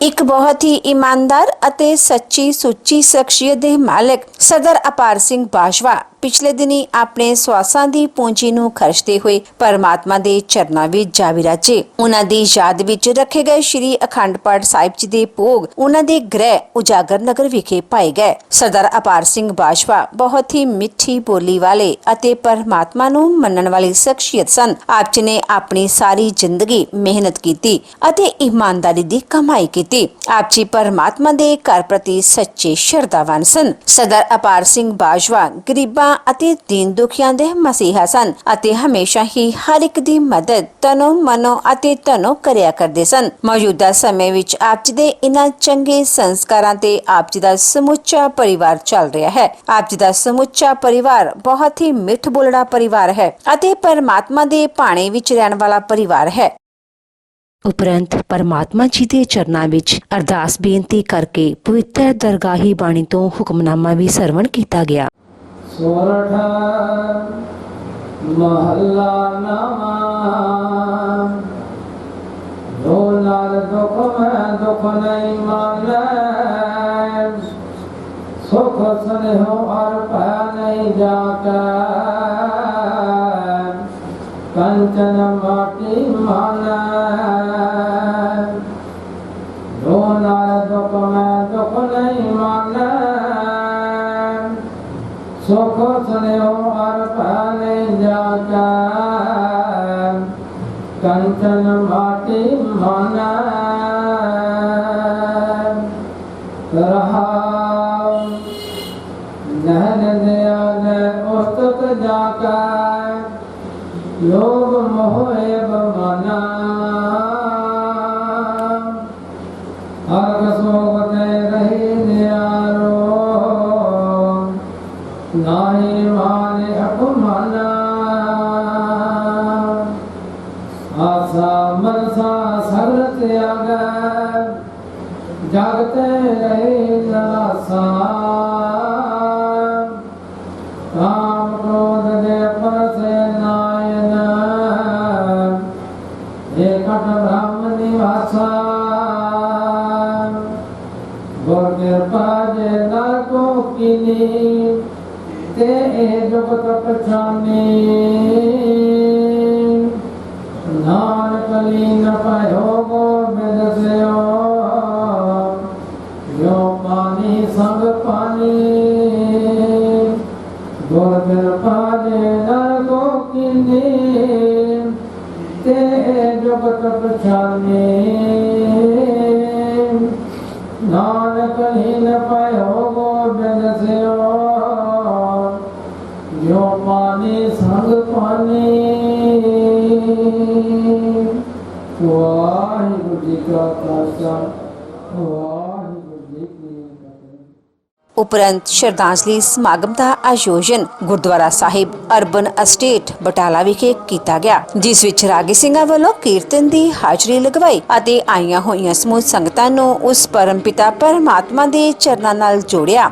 एक बहुत ही ईमानदार ਅਤੇ ਸੱਚੀ ਸੁੱਚੀ ਸ਼ਖਸੀਅਤ ਦੇ ਮਾਲਕ ਸਰਦਾਰ ਅਪਾਰ ਸਿੰਘ ਬਾਜਵਾ ਪਿਛਲੇ ਦਿਨੀ ਆਪਣੇ ਸਵਾਸਾਂ ਦੀ ਪੂੰਜੀ ਨੂੰ ਖਰਚਦੇ ਹੋਏ ਪਰਮਾਤਮਾ ਦੇ ਚਰਨਾਂ ਵਿੱਚ ਜਾ ਵਿਰਾਜੇ। ਉਹਨਾਂ ਦੀ ਯਾਦ ਵਿੱਚ ਰੱਖੇ ਗਏ ਸ਼੍ਰੀ ਅਖੰਡ ਪਾਠ ਸਾਹਿਬ ਜੀ ਦੇ ਭੋਗ ਉਹਨਾਂ ਦੇ ਗ੍ਰਹਿ ਉਜਾਗਰ ਨਗਰ ਵਿਖੇ ਪਾਏ ਗਏ। ਸਰਦਾਰ ਅਪਾਰ ਸਿੰਘ ਬਾਜਵਾ ਬਹੁਤ ਹੀ ਮਿੱਠੀ ਬੋਲੀ ਵਾਲੇ ਅਤੇ ਪਰਮਾਤਮਾ ਨੂੰ ਮੰਨਣ ਵਾਲੀ ਸ਼ਖਸੀਅਤ ਸਨ। ਆਪ ਜੀ ਨੇ ਆਪਣੀ ਸਾਰੀ ਜ਼ਿੰਦਗੀ ਮਿਹਨਤ ਕੀਤੀ ਅਤੇ ਈਮਾਨਦਾਰੀ ਦੀ ਕਮਾਈ ਕੀਤੀ। ਆਪ ਜੀ ਪਰਮਾਤਮਾ ਦੇ ਘਰ ਪ੍ਰਤੀ ਸੱਚੇ ਸ਼ਰਧਾਵਾਨ ਸਨ। ਸਰਦਾਰ ਅਪਾਰ ਸਿੰਘ ਬਾਜਵਾ ਗਰੀਬਾਂ ਅਤੇ ਦੀਨ ਦੁਖੀਆਂ ਦੇ ਮਸੀਹਾ ਸਨ ਅਤੇ ਹਮੇਸ਼ਾ ਹੀ ਹਰ ਇੱਕ ਦੀ ਮਦਦ ਤਨੋਂ ਮਨੋਂ ਅਤੇ ਧਨੋਂ ਕਰਿਆ ਕਰਦੇ ਸਨ। ਮੌਜੂਦਾ ਸਮੇਂ ਵਿੱਚ ਆਪ ਜੀ ਦੇ ਇਨ੍ਹਾਂ ਚੰਗੇ ਸੰਸਕਾਰਾਂ ਤੇ ਆਪ ਜੀ ਦਾ ਸਮੁੱਚਾ ਪਰਿਵਾਰ ਚੱਲ ਰਿਹਾ ਹੈ। ਆਪ ਜੀ ਦਾ ਸਮੁੱਚਾ ਪਰਿਵਾਰ ਬਹੁਤ ਹੀ ਮਿੱਠ ਬੋਲੜਾ ਪਰਿਵਾਰ ਹੈ ਅਤੇ ਪਰਮਾਤਮਾ ਦੇ ਭਾਣੇ ਵਿੱਚ ਰਹਿਣ ਵਾਲਾ ਪਰਿਵਾਰ ਹੈ। ਉਪਰੰਤ ਪਰਮਾਤਮਾ ਜੀ ਦੇ ਚਰਨਾਂ ਵਿੱਚ ਅਰਦਾਸ ਬੇਨਤੀ ਕਰਕੇ ਪਵਿੱਤਰ ਦਰਗਾਹੀ ਬਾਣੀ ਤੋਂ ਹੁਕਮਨਾਮਾ ਵੀ ਸਰਵਣ ਕੀਤਾ ਗਿਆ। ਸੋਰਠ ਮਹੱਲਾ ਨਵਾਂ ਜੋ ਨਾਲ ਦੁਖ ਮੈਂ ਦੁਖ ਨਹੀਂ ਮਾਨੈ ਸੁਖ ਸਨੇਹੋ ਅਰ ਪੈ ਨਹੀਂ ਜਾਕੈ ਕੰਚਨ ਮਾਟੀ ਮਾਨੈ ਜੋ ਨਾਲ ਦੁਖ ਮੈਂ ਦੁਖ ਨਹੀਂ ਮਾਨੈ ਸੁਖ ਸਨੇਹੋ ਅਰ ਪੈ ਨਹੀਂ ਜਾਕੈ ਕੰਚਨ ਮਾਟੀ ਮਾਨੈ ਰਹਾਉ ਨਹਿਨ ਦਿਆਲੇ ਉਸਤਤ ਜਾਕੈ ਲੋਭ ਮੋਹਿ ਬਮਾਨਾ ਅਰਗ ਸੋਗਤੇ ਰਹੀ ਨਿਆਰੋ ਨਾਹੀ ਮਾਨੇ ਅਪਮਾਨਾ ਆਸਾ ਮਨਸਾ ਸਗਲ ਤਿਆਗੈ ਜਗਤੇ ਰਹੇ ਨਰਾਸਾ ਕਾਮ ਕ੍ਰੋਧ ਦੇ ਪਰਸੇ ਨਾਇਨ ਏਕਟ ਬ੍ਰਹਮ ਨਿਵਾਸਾ ਗੁਰ ਕਿਰਪਾ ਜੇ ਨਰ ਕੋ ਕੀਨੀ ਤੇ ਇਹ ਜੁਗਤ ਪਛਾਨੀ ਨਾਨਕ ਲੀਨ ਭਇਓ ਗੋਬਿੰਦ ਸਿਓ ਜੋ ਪਾਣੀ ਸੰਗ ਪਾਣੀ ਗੁਰ ਕਿਰਪਾ ਜੇ ਨਰ ਕੋ ਕੀਨੀ ਤੇ ਇਹ ਜੁਗਤ ਪਛਾਨੀ ਨਾਨਕ ਲੀਨ ਭਇਓ ਗੋਬਿੰਦ ਸਿਓ ਜੋ ਪਾਣੀ ਸੰਗ ਪਾਣੀ। ਵਾਹਿਗੁਰੂ ਜੀ ਕਾ ਖਾਲਸਾ ਵਾਹਿਗੁਰੂ ਜੀ ਕੀ ਫਤਿਹ। ਉਪਰੰਤ ਸ਼ਰਧਾਂਜਲੀ ਸਮਾਗਮ ਦਾ ਆਯੋਜਨ ਗੁਰਦੁਆਰਾ ਸਾਹਿਬ ਅਰਬਨ ਅਸਟੇਟ ਬਟਾਲਾ ਵਿਖੇ ਕੀਤਾ ਗਿਆ, ਜਿਸ ਵਿੱਚ ਰਾਗੀ ਸਿੰਘਾਂ ਵੱਲੋਂ ਕੀਰਤਨ ਦੀ ਹਾਜ਼ਰੀ ਲਗਵਾਈ ਅਤੇ ਆਈਆਂ ਹੋਈਆਂ ਸਮੂਹ ਸੰਗਤਾਂ ਨੂੰ ਉਸ ਪਰਮਪਿਤਾ ਪਰਮਾਤਮਾ ਦੇ ਚਰਨਾਂ ਨਾਲ ਜੋੜਿਆ।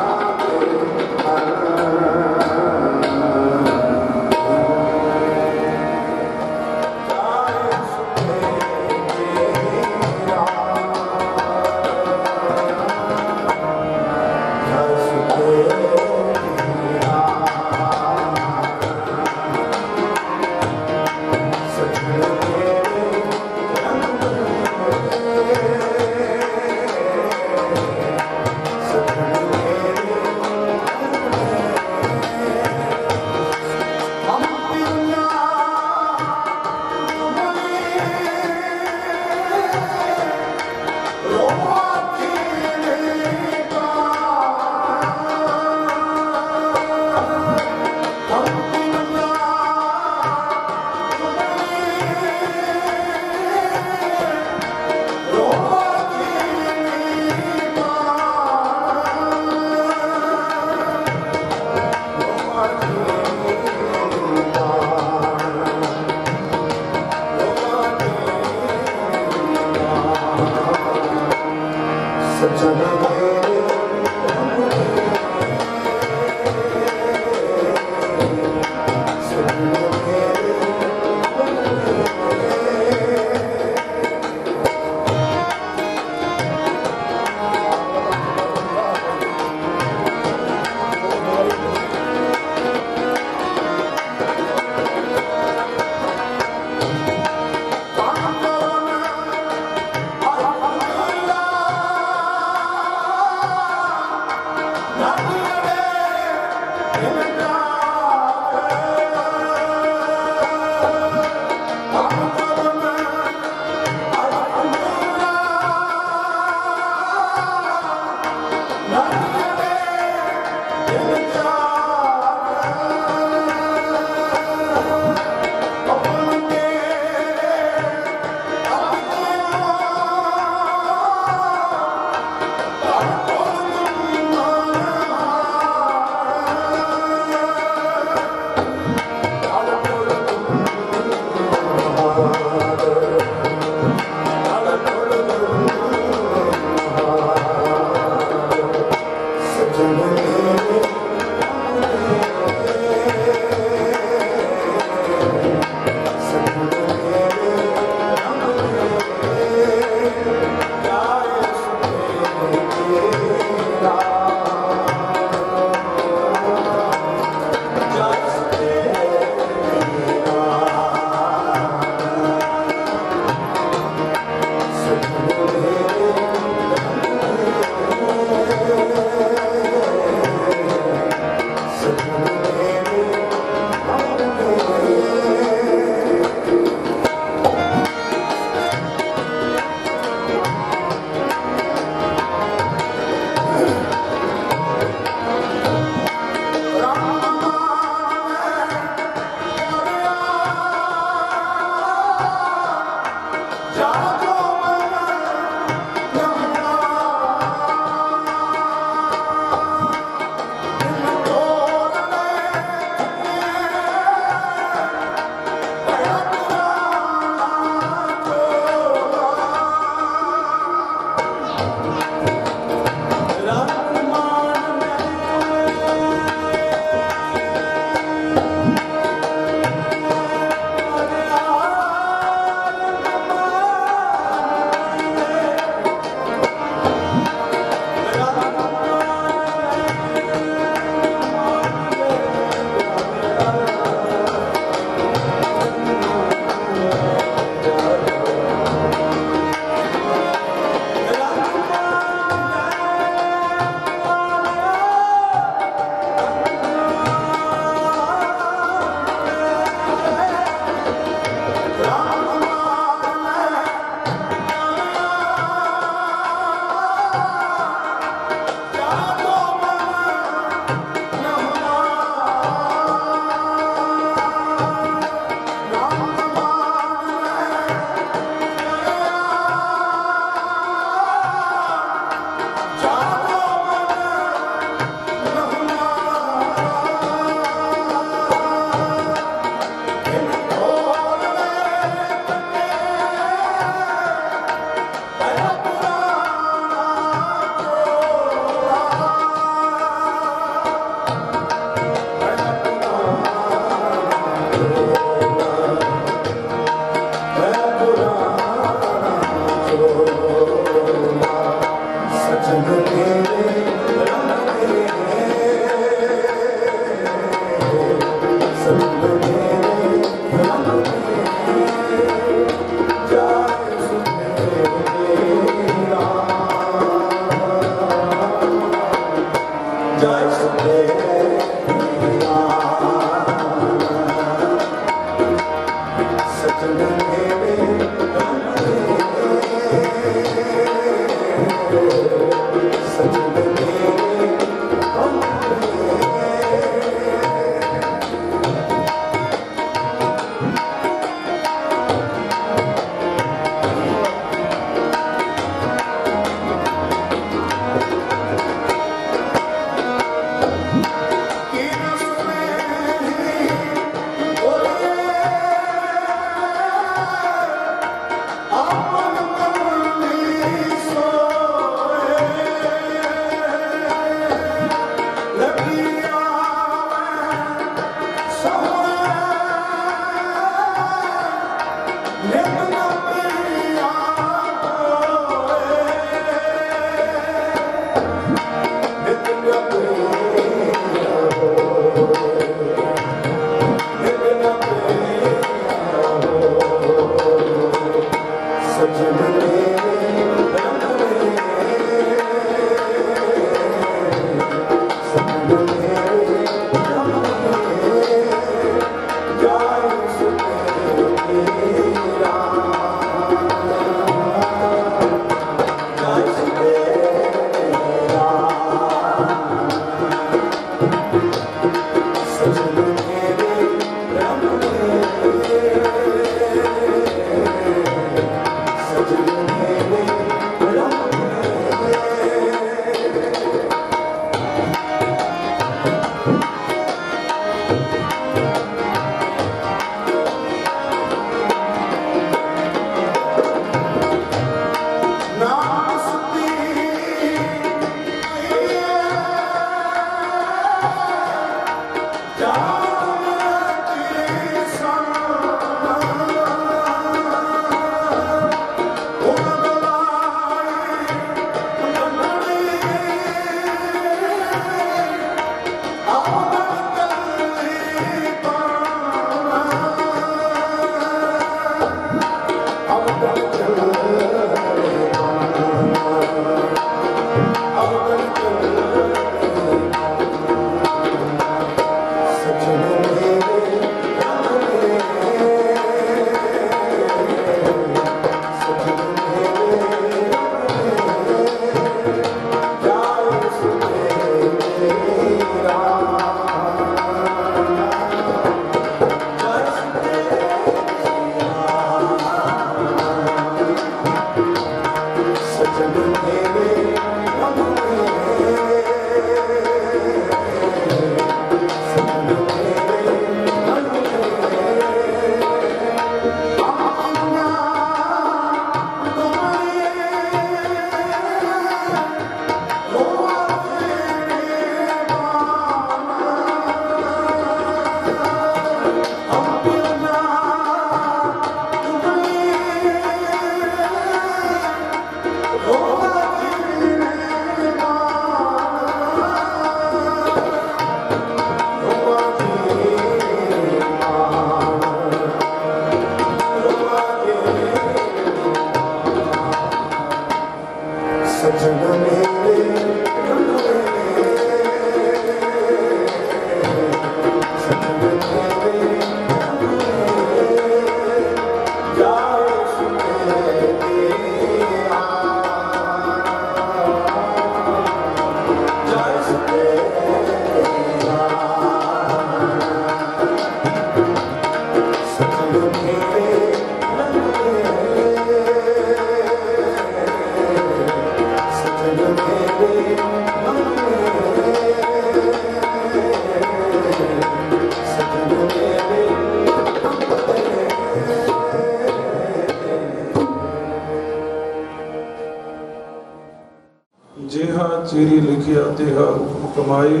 ਚੀਰੀ ਲਿਖਿਆ ਤੇਹਾ ਹੁਕਮ ਕਮਾਈ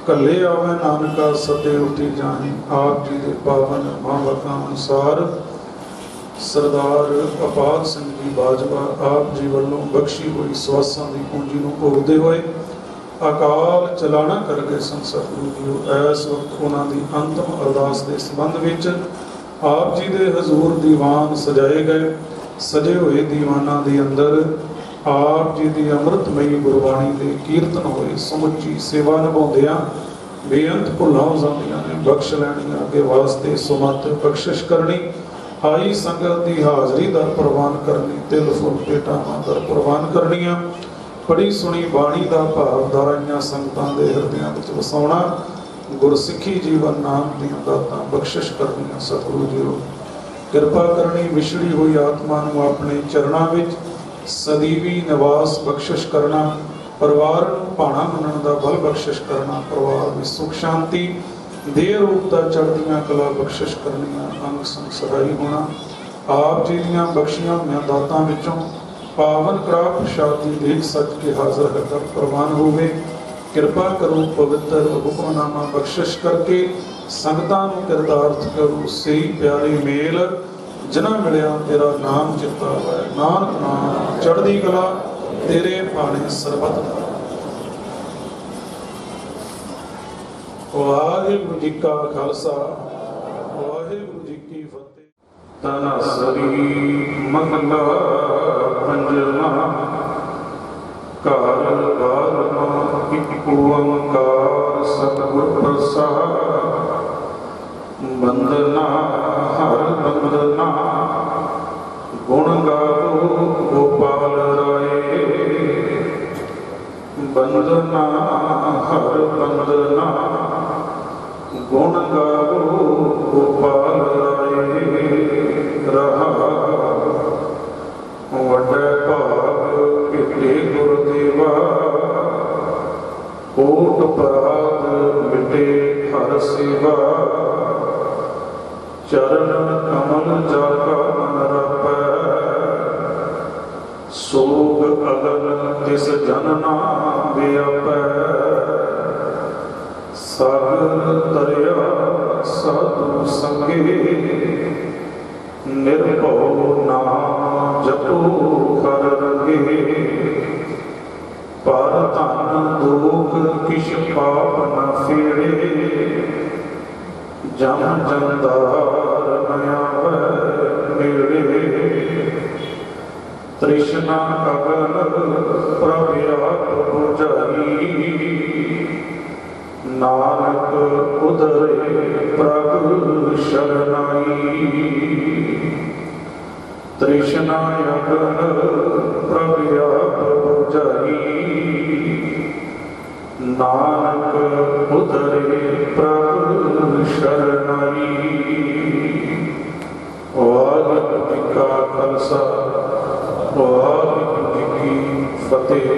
ਕੱਲੇ ਆਵੇ ਨਾਨਕਾ ਸਦੇ ਉਠੀ ਜਾਣੀ। ਆਪ ਜੀ ਦੇ ਪਾਵਨ ਮਹਾਂਵਾਕਾਂ ਅਨੁਸਾਰ ਸਰਦਾਰ ਅਪਾਰ ਸਿੰਘ ਜੀ ਬਾਜਵਾ ਆਪ ਜੀ ਵੱਲੋਂ ਬਖਸ਼ੀ ਹੋਈ ਸਵਾਸਾਂ ਦੀ ਪੂੰਜੀ ਨੂੰ ਭੋਗਦੇ ਹੋਏ ਅਕਾਲ ਚਲਾਣਾ ਕਰ ਗਏ ਸਨ। ਸਤਿਗੁਰੂ ਜੀ ਇਸ ਵਕਤ ਉਹਨਾਂ ਦੀ ਅੰਤਮ ਅਰਦਾਸ ਦੇ ਸੰਬੰਧ ਵਿੱਚ ਆਪ ਜੀ ਦੇ ਹਜ਼ੂਰ ਦੀਵਾਨ ਸਜਾਏ ਗਏ। ਸਜੇ ਹੋਏ ਦੀਵਾਨਾਂ ਦੇ ਅੰਦਰ ਆਪ ਜੀ ਦੀ ਅੰਮ੍ਰਿਤਮਈ ਗੁਰਬਾਣੀ ਦੇ ਕੀਰਤਨ ਹੋਏ ਸਮੁੱਚੀ ਸੇਵਾ ਨਿਭਾਉਂਦਿਆਂ ਬੇਅੰਤ ਭੁੱਲਾਂ ਹੋ ਜਾਂਦੀਆਂ ਨੇ, ਬਖਸ਼ ਲੈਣੀਆਂ, ਅੱਗੇ ਵਾਸਤੇ ਸੁਮਤ ਬਖਸ਼ਿਸ਼ ਕਰਨੀ, ਆਈ ਸੰਗਤ ਦੀ ਹਾਜ਼ਰੀ ਦਾ ਪ੍ਰਵਾਨ ਕਰਨੀ, ਤਿਲ ਫੁੱਲ ਭੇਟਾਵਾਂ ਦਾ ਪ੍ਰਵਾਨ ਕਰਨੀਆਂ, ਪੜੀ ਸੁਣੀ ਬਾਣੀ ਦਾ ਭਾਵ ਧਾਰਾਈਆਂ ਸੰਗਤਾਂ ਦੇ ਹਿਰਦਿਆਂ ਵਿੱਚ ਵਸਾਉਣਾ, ਗੁਰਸਿੱਖੀ ਜੀਵਨ ਨਾਮ ਦੀਆਂ ਦਾਤਾਂ ਬਖਸ਼ਿਸ਼ ਕਰਨੀਆਂ। ਸਤਿਗੁਰੂ ਜੀਓ ਕਿਰਪਾ ਕਰਨੀ, ਵਿਛੜੀ ਹੋਈ ਆਤਮਾ ਨੂੰ ਆਪਣੇ ਚਰਨਾਂ ਵਿੱਚ ਸਦੀਵੀ ਨਿਵਾਸ ਬਖਸ਼ਿਸ਼ ਕਰਨਾ, ਪਰਿਵਾਰ ਨੂੰ ਭਾਣਾ ਮੰਨਣ ਦਾ ਬਲ ਬਖਸ਼ਿਸ਼ ਕਰਨਾ, ਪਰਿਵਾਰ ਵਿੱਚ ਸੁਖ ਸ਼ਾਂਤੀ ਦੇਹ ਰੂਪ ਦਾ ਚੜ੍ਹਦੀਆਂ ਕਲਾ ਬਖਸ਼ਿਸ਼ ਕਰਨੀਆਂ, ਅੰਗ ਸੰਗ ਸਹਾਈ ਹੋਣਾ। ਆਪ ਜੀ ਦੀਆਂ ਬਖਸ਼ੀਆਂ ਹੋਈਆਂ ਦਾਤਾਂ ਵਿੱਚੋਂ ਪਾਵਨ ਕੜਾ ਪ੍ਰਸ਼ਾਦ ਦੀ ਦੇਖ ਸੱਚ ਕੇ ਹਾਜ਼ਰ ਹੈ ਪ੍ਰਵਾਨ ਹੋਵੇ। ਕਿਰਪਾ ਕਰੋ ਪਵਿੱਤਰ ਹੁਕਮਨਾਮਾ ਬਖਸ਼ਿਸ਼ ਕਰਕੇ ਸੰਗਤਾਂ ਨੂੰ ਕਿਰਦਾਰਥ ਕਰੋ ਸਹੀ ਪਿਆਰੇ ਮੇਲ ਜਿਨ੍ਹਾਂ ਮਿਲਿਆ ਤੇਰਾ ਨਾਮ ਚਿੱਤਾ ਹੋਇਆ। ਨਾਨਕ ਨਾਮ ਚੜ੍ਹਦੀ ਕਲਾ ਤੇਰੇ ਭਾਣੇ ਸਰਬਤ ਦਾ। ਵਾਹਿਗੁਰੂ ਜੀ ਕਾ ਖਾਲਸਾ, ਵਾਹਿਗੁਰੂ ਜੀ ਕੀ ਫਤਿਹ। ਤਨਸਰੀ ਮੰਗਲਾ ਪੰਜਵਾ ਘਰ ਘਰ ਇੱਕ ਓੰਕਾਰ ਸਤਿਗੁਰ ਪ੍ਰਸਾਦ। ਬੰਦਨਾ ਹਰ ਬੰਦਨਾ ਗੁਣ ਗਾਵੋ ਗੋਪਾਲ ਰਾਏ। ਬੰਦਨਾ ਹਰ ਬੰਦਨਾ ਗੁਣ ਗਾਵੋ ਗੋਪਾਲ ਰਾਏ। ਰਹਾ ਵੱਡੇ ਭਾਗ ਕਿਤੇ ਗੁਰਦੇਵਾ ਕੋਟ ਪਰਾਧ ਮਿਟੇ ਹਰ ਸੇਵਾ। ਚਰਨ ਕਮਲ ਜਾਗਾ ਮਨ ਰਪੈ ਸੋਗ ਅਗਨ ਤਿਸ ਜਨ ਨਾ ਵਿਆਪੈ। ਸਾਗਰ ਤਰਿਆ ਸਾਧੂ ਸੰਗੇ ਨਿਰਭਉ ਨਾਮ ਜਪੋ ਕਰ ਰੰਗੇ। ਪਰ ਧਨ ਦੁਖ ਕਿਛ ਪਾਪ ਨ ਫੇੜੇ ਜਮ ਜੰਦਾਰ ਨ ਆਵੈ ਨੇੜੇ। ਤ੍ਰਿਸ਼ਨਾ ਅਗਨ ਪ੍ਰਭ ਆਪ ਬੁਝਾਈ ਨਾਨਕ ਉਧਰੇ ਪ੍ਰਭ ਸ਼ਰਨਾਈ। ਤ੍ਰਿਸ਼ਨਾ ਅਗਨ ਪ੍ਰਭ ਆਪ ਬੁਝਾਈ ਨਾਨਕ ਉਧਰੇ ਪ੍ਰਭ ਸ਼ਰਨਾਈ। ਵਾਹਿਗੁਰੂ ਜੀ ਕਾ ਖਾਲਸਾ, ਵਾਹਿਗੁਰੂ ਜੀ ਕੀ ਫਤਿਹ।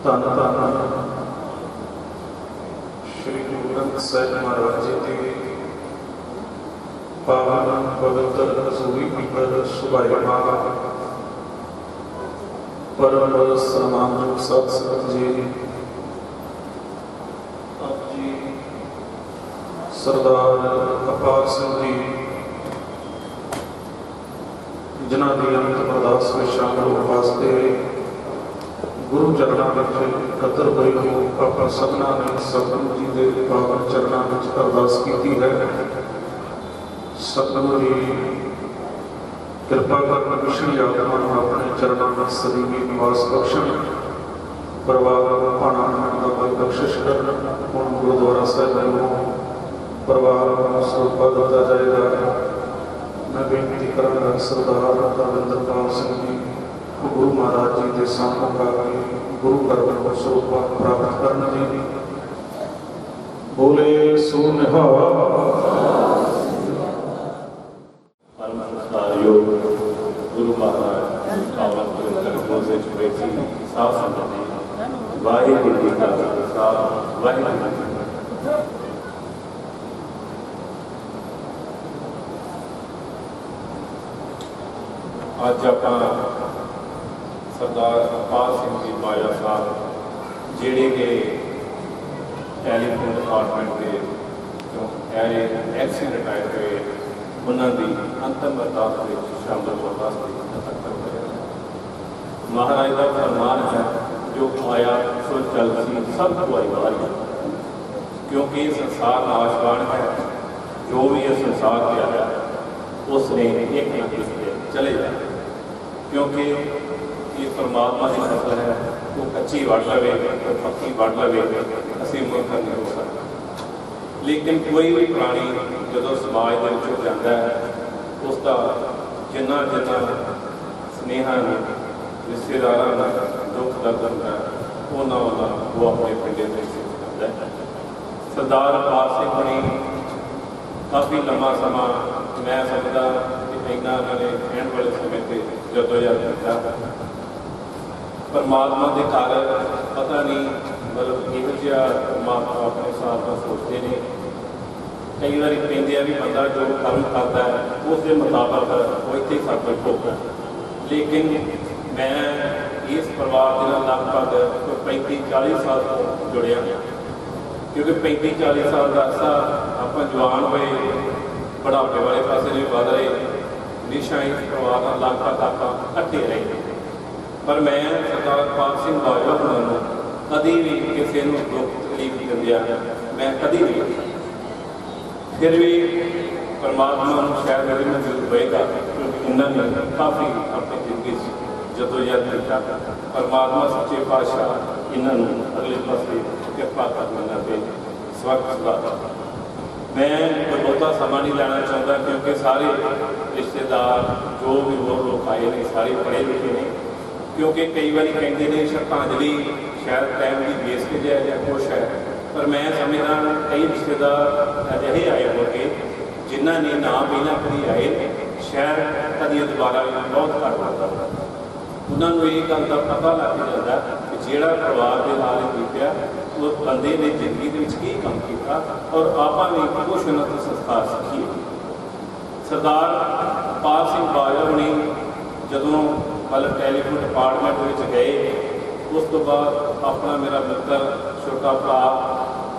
ਧੰਨ ਧੰਨ ਸ਼੍ਰੀ ਗੁਰੂ ਗ੍ਰੰਥ ਸਾਹਿਬ ਮਹਾਰਾਜ ਜੀ ਦੀ ਪਾਵਨ ਪਵਿੱਤਰ ਹਜ਼ੂਰੀ ਅੰਦਰ ਸੁਭਾਇਮਾਨ ਪਰਮ ਸਨਮਾਨਯੋਗ ਸਤ ਸੰਗਤ ਜੀ, ਆਪ ਜੀ ਸਰਦਾਰ ਅਪਾਰ ਸਿੰਘ ਜੀ ਜਿਨ੍ਹਾਂ ਦੀ ਅੰਤਿਮ ਅਰਦਾਸ ਵਿੱਚ ਸ਼ਾਮਲ ਹੋਣ ਵਾਸਤੇ ਗੁਰੂ ਚਰਨਾਂ ਵਿੱਚ ਇਕੱਤਰ ਹੋਏ ਹੋ, ਆਪਾਂ ਸਭਨਾਂ ਨੇ ਸਤਿਗੁਰੂ ਜੀ ਦੇ ਪਾਵਨ ਚਰਨਾਂ ਵਿੱਚ ਅਰਦਾਸ ਕੀਤੀ ਹੈ। ਸਤਿਗੁਰੂ ਜੀ ਕਿਰਪਾ ਕਰਨ ਵਿਛੜੀ ਆਤਮਾ ਨੂੰ ਆਪਣੇ ਚਰਨਾਂ ਵਿੱਚ ਸਦੀਵੀ ਨਿਵਾਸ ਬਖਸ਼ਣ, ਪਰਿਵਾਰ ਨੂੰ ਭਾਣਾ ਮੰਨਣ ਦਾ ਬਲ ਬਖਸ਼ਿਸ਼ ਕਰਨ। ਹੁਣ ਗੁਰਦੁਆਰਾ ਸਾਹਿਬ ਨੂੰ ਪਰਿਵਾਰ ਨੂੰ ਸਰੂਪਾ ਦਿੱਤਾ ਜਾਏਗਾ। ਮੈਂ ਬੇਨਤੀ ਕਰਾਂਗਾ ਸਰਦਾਰ ਰਵਿੰਦਰਪਾਲ ਸਿੰਘ ਜੀ ਗੁਰੂ ਮਹਾਰਾਜ ਜੀ ਦੇ ਸਾਹਮਣੇ ਆ ਕੇ ਗੁਰੂ ਘਰ ਨੂੰ ਸਰੂਪਾ ਪ੍ਰਾਪਤ ਕਰਨ ਜੀ। ਬੋਲੇ ਸੋ ਨਿਹਾਲ। ਪਰਮ ਸੰਸਕਾਰਯੋਗ ਗੁਰੂ ਮਹਾਰਾਜ ਪਾਵਨ ਪਵਿੱਤਰ ਗੋਸੇ ਚ ਬੈਠੀ ਸਾਧ ਸੰਗਤ ਜੀ, ਵਾਹਿਗੁਰੂ ਜੀ ਕਾ ਖਾਲਸਾ, ਵਾਹਿਗੁਰੂ ਜੀ ਕੀ ਫਤਿਹ। ਅੱਜ ਆਪਾਂ ਸਰਦਾਰ ਅਪਾਰ ਸਿੰਘ ਜੀ ਬਾਜਵਾ ਸਾਹਿਬ ਜਿਹੜੇ ਕਿ ਟੈਲੀਫੋਨ ਡਿਪਾਰਟਮੈਂਟ ਦੇ ਤੋਂ ਐਕਸ਼ਨ ਰਿਟਾਇਰ ਹੋਏ, ਉਹਨਾਂ ਦੀ ਅੰਤਮ ਅਰਦਾਸ ਵਿੱਚ ਸ਼ਾਮਲ ਹੋਣ ਵਾਸਤੇ ਤੱਕ ਮਹਾਰਾਜ ਦਾ ਫਰਮਾਨ ਹੈ, ਜੋ ਆਇਆ ਸੋ ਚੱਲ ਸੀ ਸਭ ਤੋਂ ਆਈ ਵਾਰੀ, ਕਿਉਂਕਿ ਇਹ ਸੰਸਾਰ ਨਾਸ਼ਵਾਨ ਹੈ। ਜੋ ਵੀ ਇਹ ਸੰਸਾਰ ਤੇ ਆਇਆ ਉਸਨੇ ਇੱਕ ਨਾ ਇੱਕ ਚਲੇ ਜਾਣਾ, ਕਿਉਂਕਿ ਇਹ ਪਰਮਾਤਮਾ ਦੀ ਫਸਲ ਹੈ, ਉਹ ਕੱਚੀ ਵੱਢ ਲਵੇ ਉਹ ਪੱਕੀ ਵੱਢ ਲਵੇ, ਅਸੀਂ ਮੁਲਕ ਨਹੀਂ ਹੋ ਸਕਦੇ। ਲੇਕਿਨ ਕੋਈ ਵੀ ਪ੍ਰਾਣੀ ਜਦੋਂ ਸਮਾਜ ਦੇ ਵਿੱਚੋਂ ਜਾਂਦਾ ਹੈ, ਉਸ ਦਾ ਜਿੰਨਾ ਸਨੇਹਾਂ ਨੂੰ ਰਿਸ਼ਤੇਦਾਰਾਂ ਦਾ ਦੁੱਖ ਦਰਦ ਹੁੰਦਾ ਹੈ, ਉਹਨਾਂ ਉਹ ਆਪਣੇ ਪਿੰਡੇ ਦੇ ਵਿੱਚ ਕਰਦਾ ਹੈ। ਸਰਦਾਰ ਅਪਾਰ ਸਿੰਘ ਹੋਣੀ ਕਾਫੀ ਲੰਮਾ ਸਮਾਂ ਮੈਂ ਸਮਝਦਾ ਕਿ ਇੰਨਾ ਉਹਨਾਂ ਨੇ ਕਹਿਣ ਵਾਲੇ ਸਮੇਂ 'ਤੇ ਜਦੋਜਹਿਦ ਕੀਤਾ। ਪਰਮਾਤਮਾ ਦੇ ਘਰ ਪਤਾ ਨਹੀਂ ਮਤਲਬ ਇਹੋ ਜਿਹਾ ਪਰਮਾਤਮਾ ਆਪਣੇ ਹਿਸਾਬ ਨਾਲ ਸੋਚਦੇ ਨੇ। ਕਈ ਵਾਰੀ ਕਹਿੰਦੇ ਆ ਵੀ ਬੰਦਾ ਜੋ ਕਰਮ ਕਰਦਾ ਹੈ ਉਸ ਦੇ ਮੁਤਾਬਕ ਉਹ ਇੱਥੇ ਸਭ ਕੁਝ ਭੋਗਦਾ। ਲੇਕਿਨ ਮੈਂ ਇਸ ਪਰਿਵਾਰ ਦੇ ਨਾਲ ਲਗਭਗ 35-40 ਸਾਲ ਤੋਂ ਜੁੜਿਆ, ਕਿਉਂਕਿ 35-40 ਸਾਲ ਦਾ ਅਰਸਾ ਆਪਾਂ ਜਵਾਨ ਹੋਏ, ਬੁਢਾਪੇ ਵਾਲੇ ਪਾਸੇ ਨੂੰ ਵਧ ਰਹੇ, ਹਮੇਸ਼ਾ ਇਸ ਪਰਿਵਾਰ ਨਾਲ ਲਗਭਗ ਆਪਾਂ ਇਕੱਠੇ ਰਹੇ। ਪਰ ਮੈਂ ਸਰਦਾਰ ਅਪਾਰ ਸਿੰਘ ਬਾਜਵਾ ਹੋਣਾ ਨੂੰ ਕਦੀ ਵੀ ਕਿਸੇ ਨੂੰ ਦੁੱਖ ਤਕਲੀਫ ਦਿੰਦਿਆਂ ਮੈਂ ਕਦੀ ਨਹੀਂ। ਫਿਰ ਵੀ ਪਰਮਾਤਮਾ ਨੂੰ ਸ਼ਾਇਦ ਮੇਰੀ ਮਨਜ਼ੂਰ ਹੋਏਗਾ, ਕਿਉਂਕਿ ਉਹਨਾਂ ਨੇ ਕਾਫੀ ਆਪਣੀ ਜ਼ਿੰਦਗੀ 'ਚ ਜਦੋਜਹਿਦ ਕੀਤਾ। ਪਰਮਾਤਮਾ ਸੱਚੇ ਪਾਤਸ਼ਾਹ ਇਹਨਾਂ ਨੂੰ ਅਗਲੇ ਪਾਸੇ ਕਿਰਪਾ ਕਰਨਾ ਤੇ ਸਵਰਗ ਸੁਧਾਰ। ਮੈਂ ਕੋਈ ਬਹੁਤਾ ਸਮਾਂ ਨਹੀਂ ਲੈਣਾ ਚਾਹੁੰਦਾ, ਕਿਉਂਕਿ ਸਾਰੇ ਰਿਸ਼ਤੇਦਾਰ ਜੋ ਵੀ ਹੋਰ ਲੋਕ ਆਏ ਨੇ ਸਾਰੇ ਪੜ੍ਹੇ ਲਿਖੇ ਨੇ। ਕਿਉਂਕਿ ਕਈ ਵਾਰੀ ਕਹਿੰਦੇ ਨੇ ਸ਼ਰਧਾਂਜਲੀ ਸ਼ਾਇਦ ਟਾਈਮ ਦੀ ਵੇਸਟੇਜ ਹੈ ਜਾਂ ਕੁਛ ਹੈ, ਪਰ ਮੈਂ ਸਮਝਦਾ ਕਈ ਰਿਸ਼ਤੇਦਾਰ ਅਜਿਹੇ ਆਏ ਹੋਣਗੇ ਜਿਨ੍ਹਾਂ ਨੇ ਨਾ ਪਹਿਲਾਂ ਕਦੀ ਆਏ ਨੇ, ਸ਼ਾਇਦ ਕਦੀ ਦੁਬਾਰਾ ਬਹੁਤ ਘੱਟ ਹੁੰਦਾ। ਉਹਨਾਂ ਨੂੰ ਇਹ ਗੱਲ ਦਾ ਪਤਾ ਲੱਗ ਜਾਂਦਾ ਕਿ ਜਿਹੜਾ ਪਰਿਵਾਰ ਦੇ ਨਾਲ ਬੀਤਿਆ ਉਹ ਬੰਦੇ ਨੇ ਜ਼ਿੰਦਗੀ ਦੇ ਵਿੱਚ ਕੀ ਕੰਮ ਕੀਤਾ, ਔਰ ਆਪਾਂ ਨੇ ਕੁਛ ਉਹਨਾਂ ਤੋਂ ਸੰਸਕਾਰ ਸਿੱਖੀਏ। ਸਰਦਾਰ ਅਪਾਰ ਸਿੰਘ ਬਾਜਵਾ ਨੇ ਜਦੋਂ ਮਤਲਬ ਟੈਲੀਫੋਨ ਡਿਪਾਰਟਮੈਂਟ ਵਿੱਚ ਗਏ, ਉਸ ਤੋਂ ਬਾਅਦ ਆਪਣਾ ਮੇਰਾ ਮਿੱਤਰ ਛੋਟਾ ਭਰਾ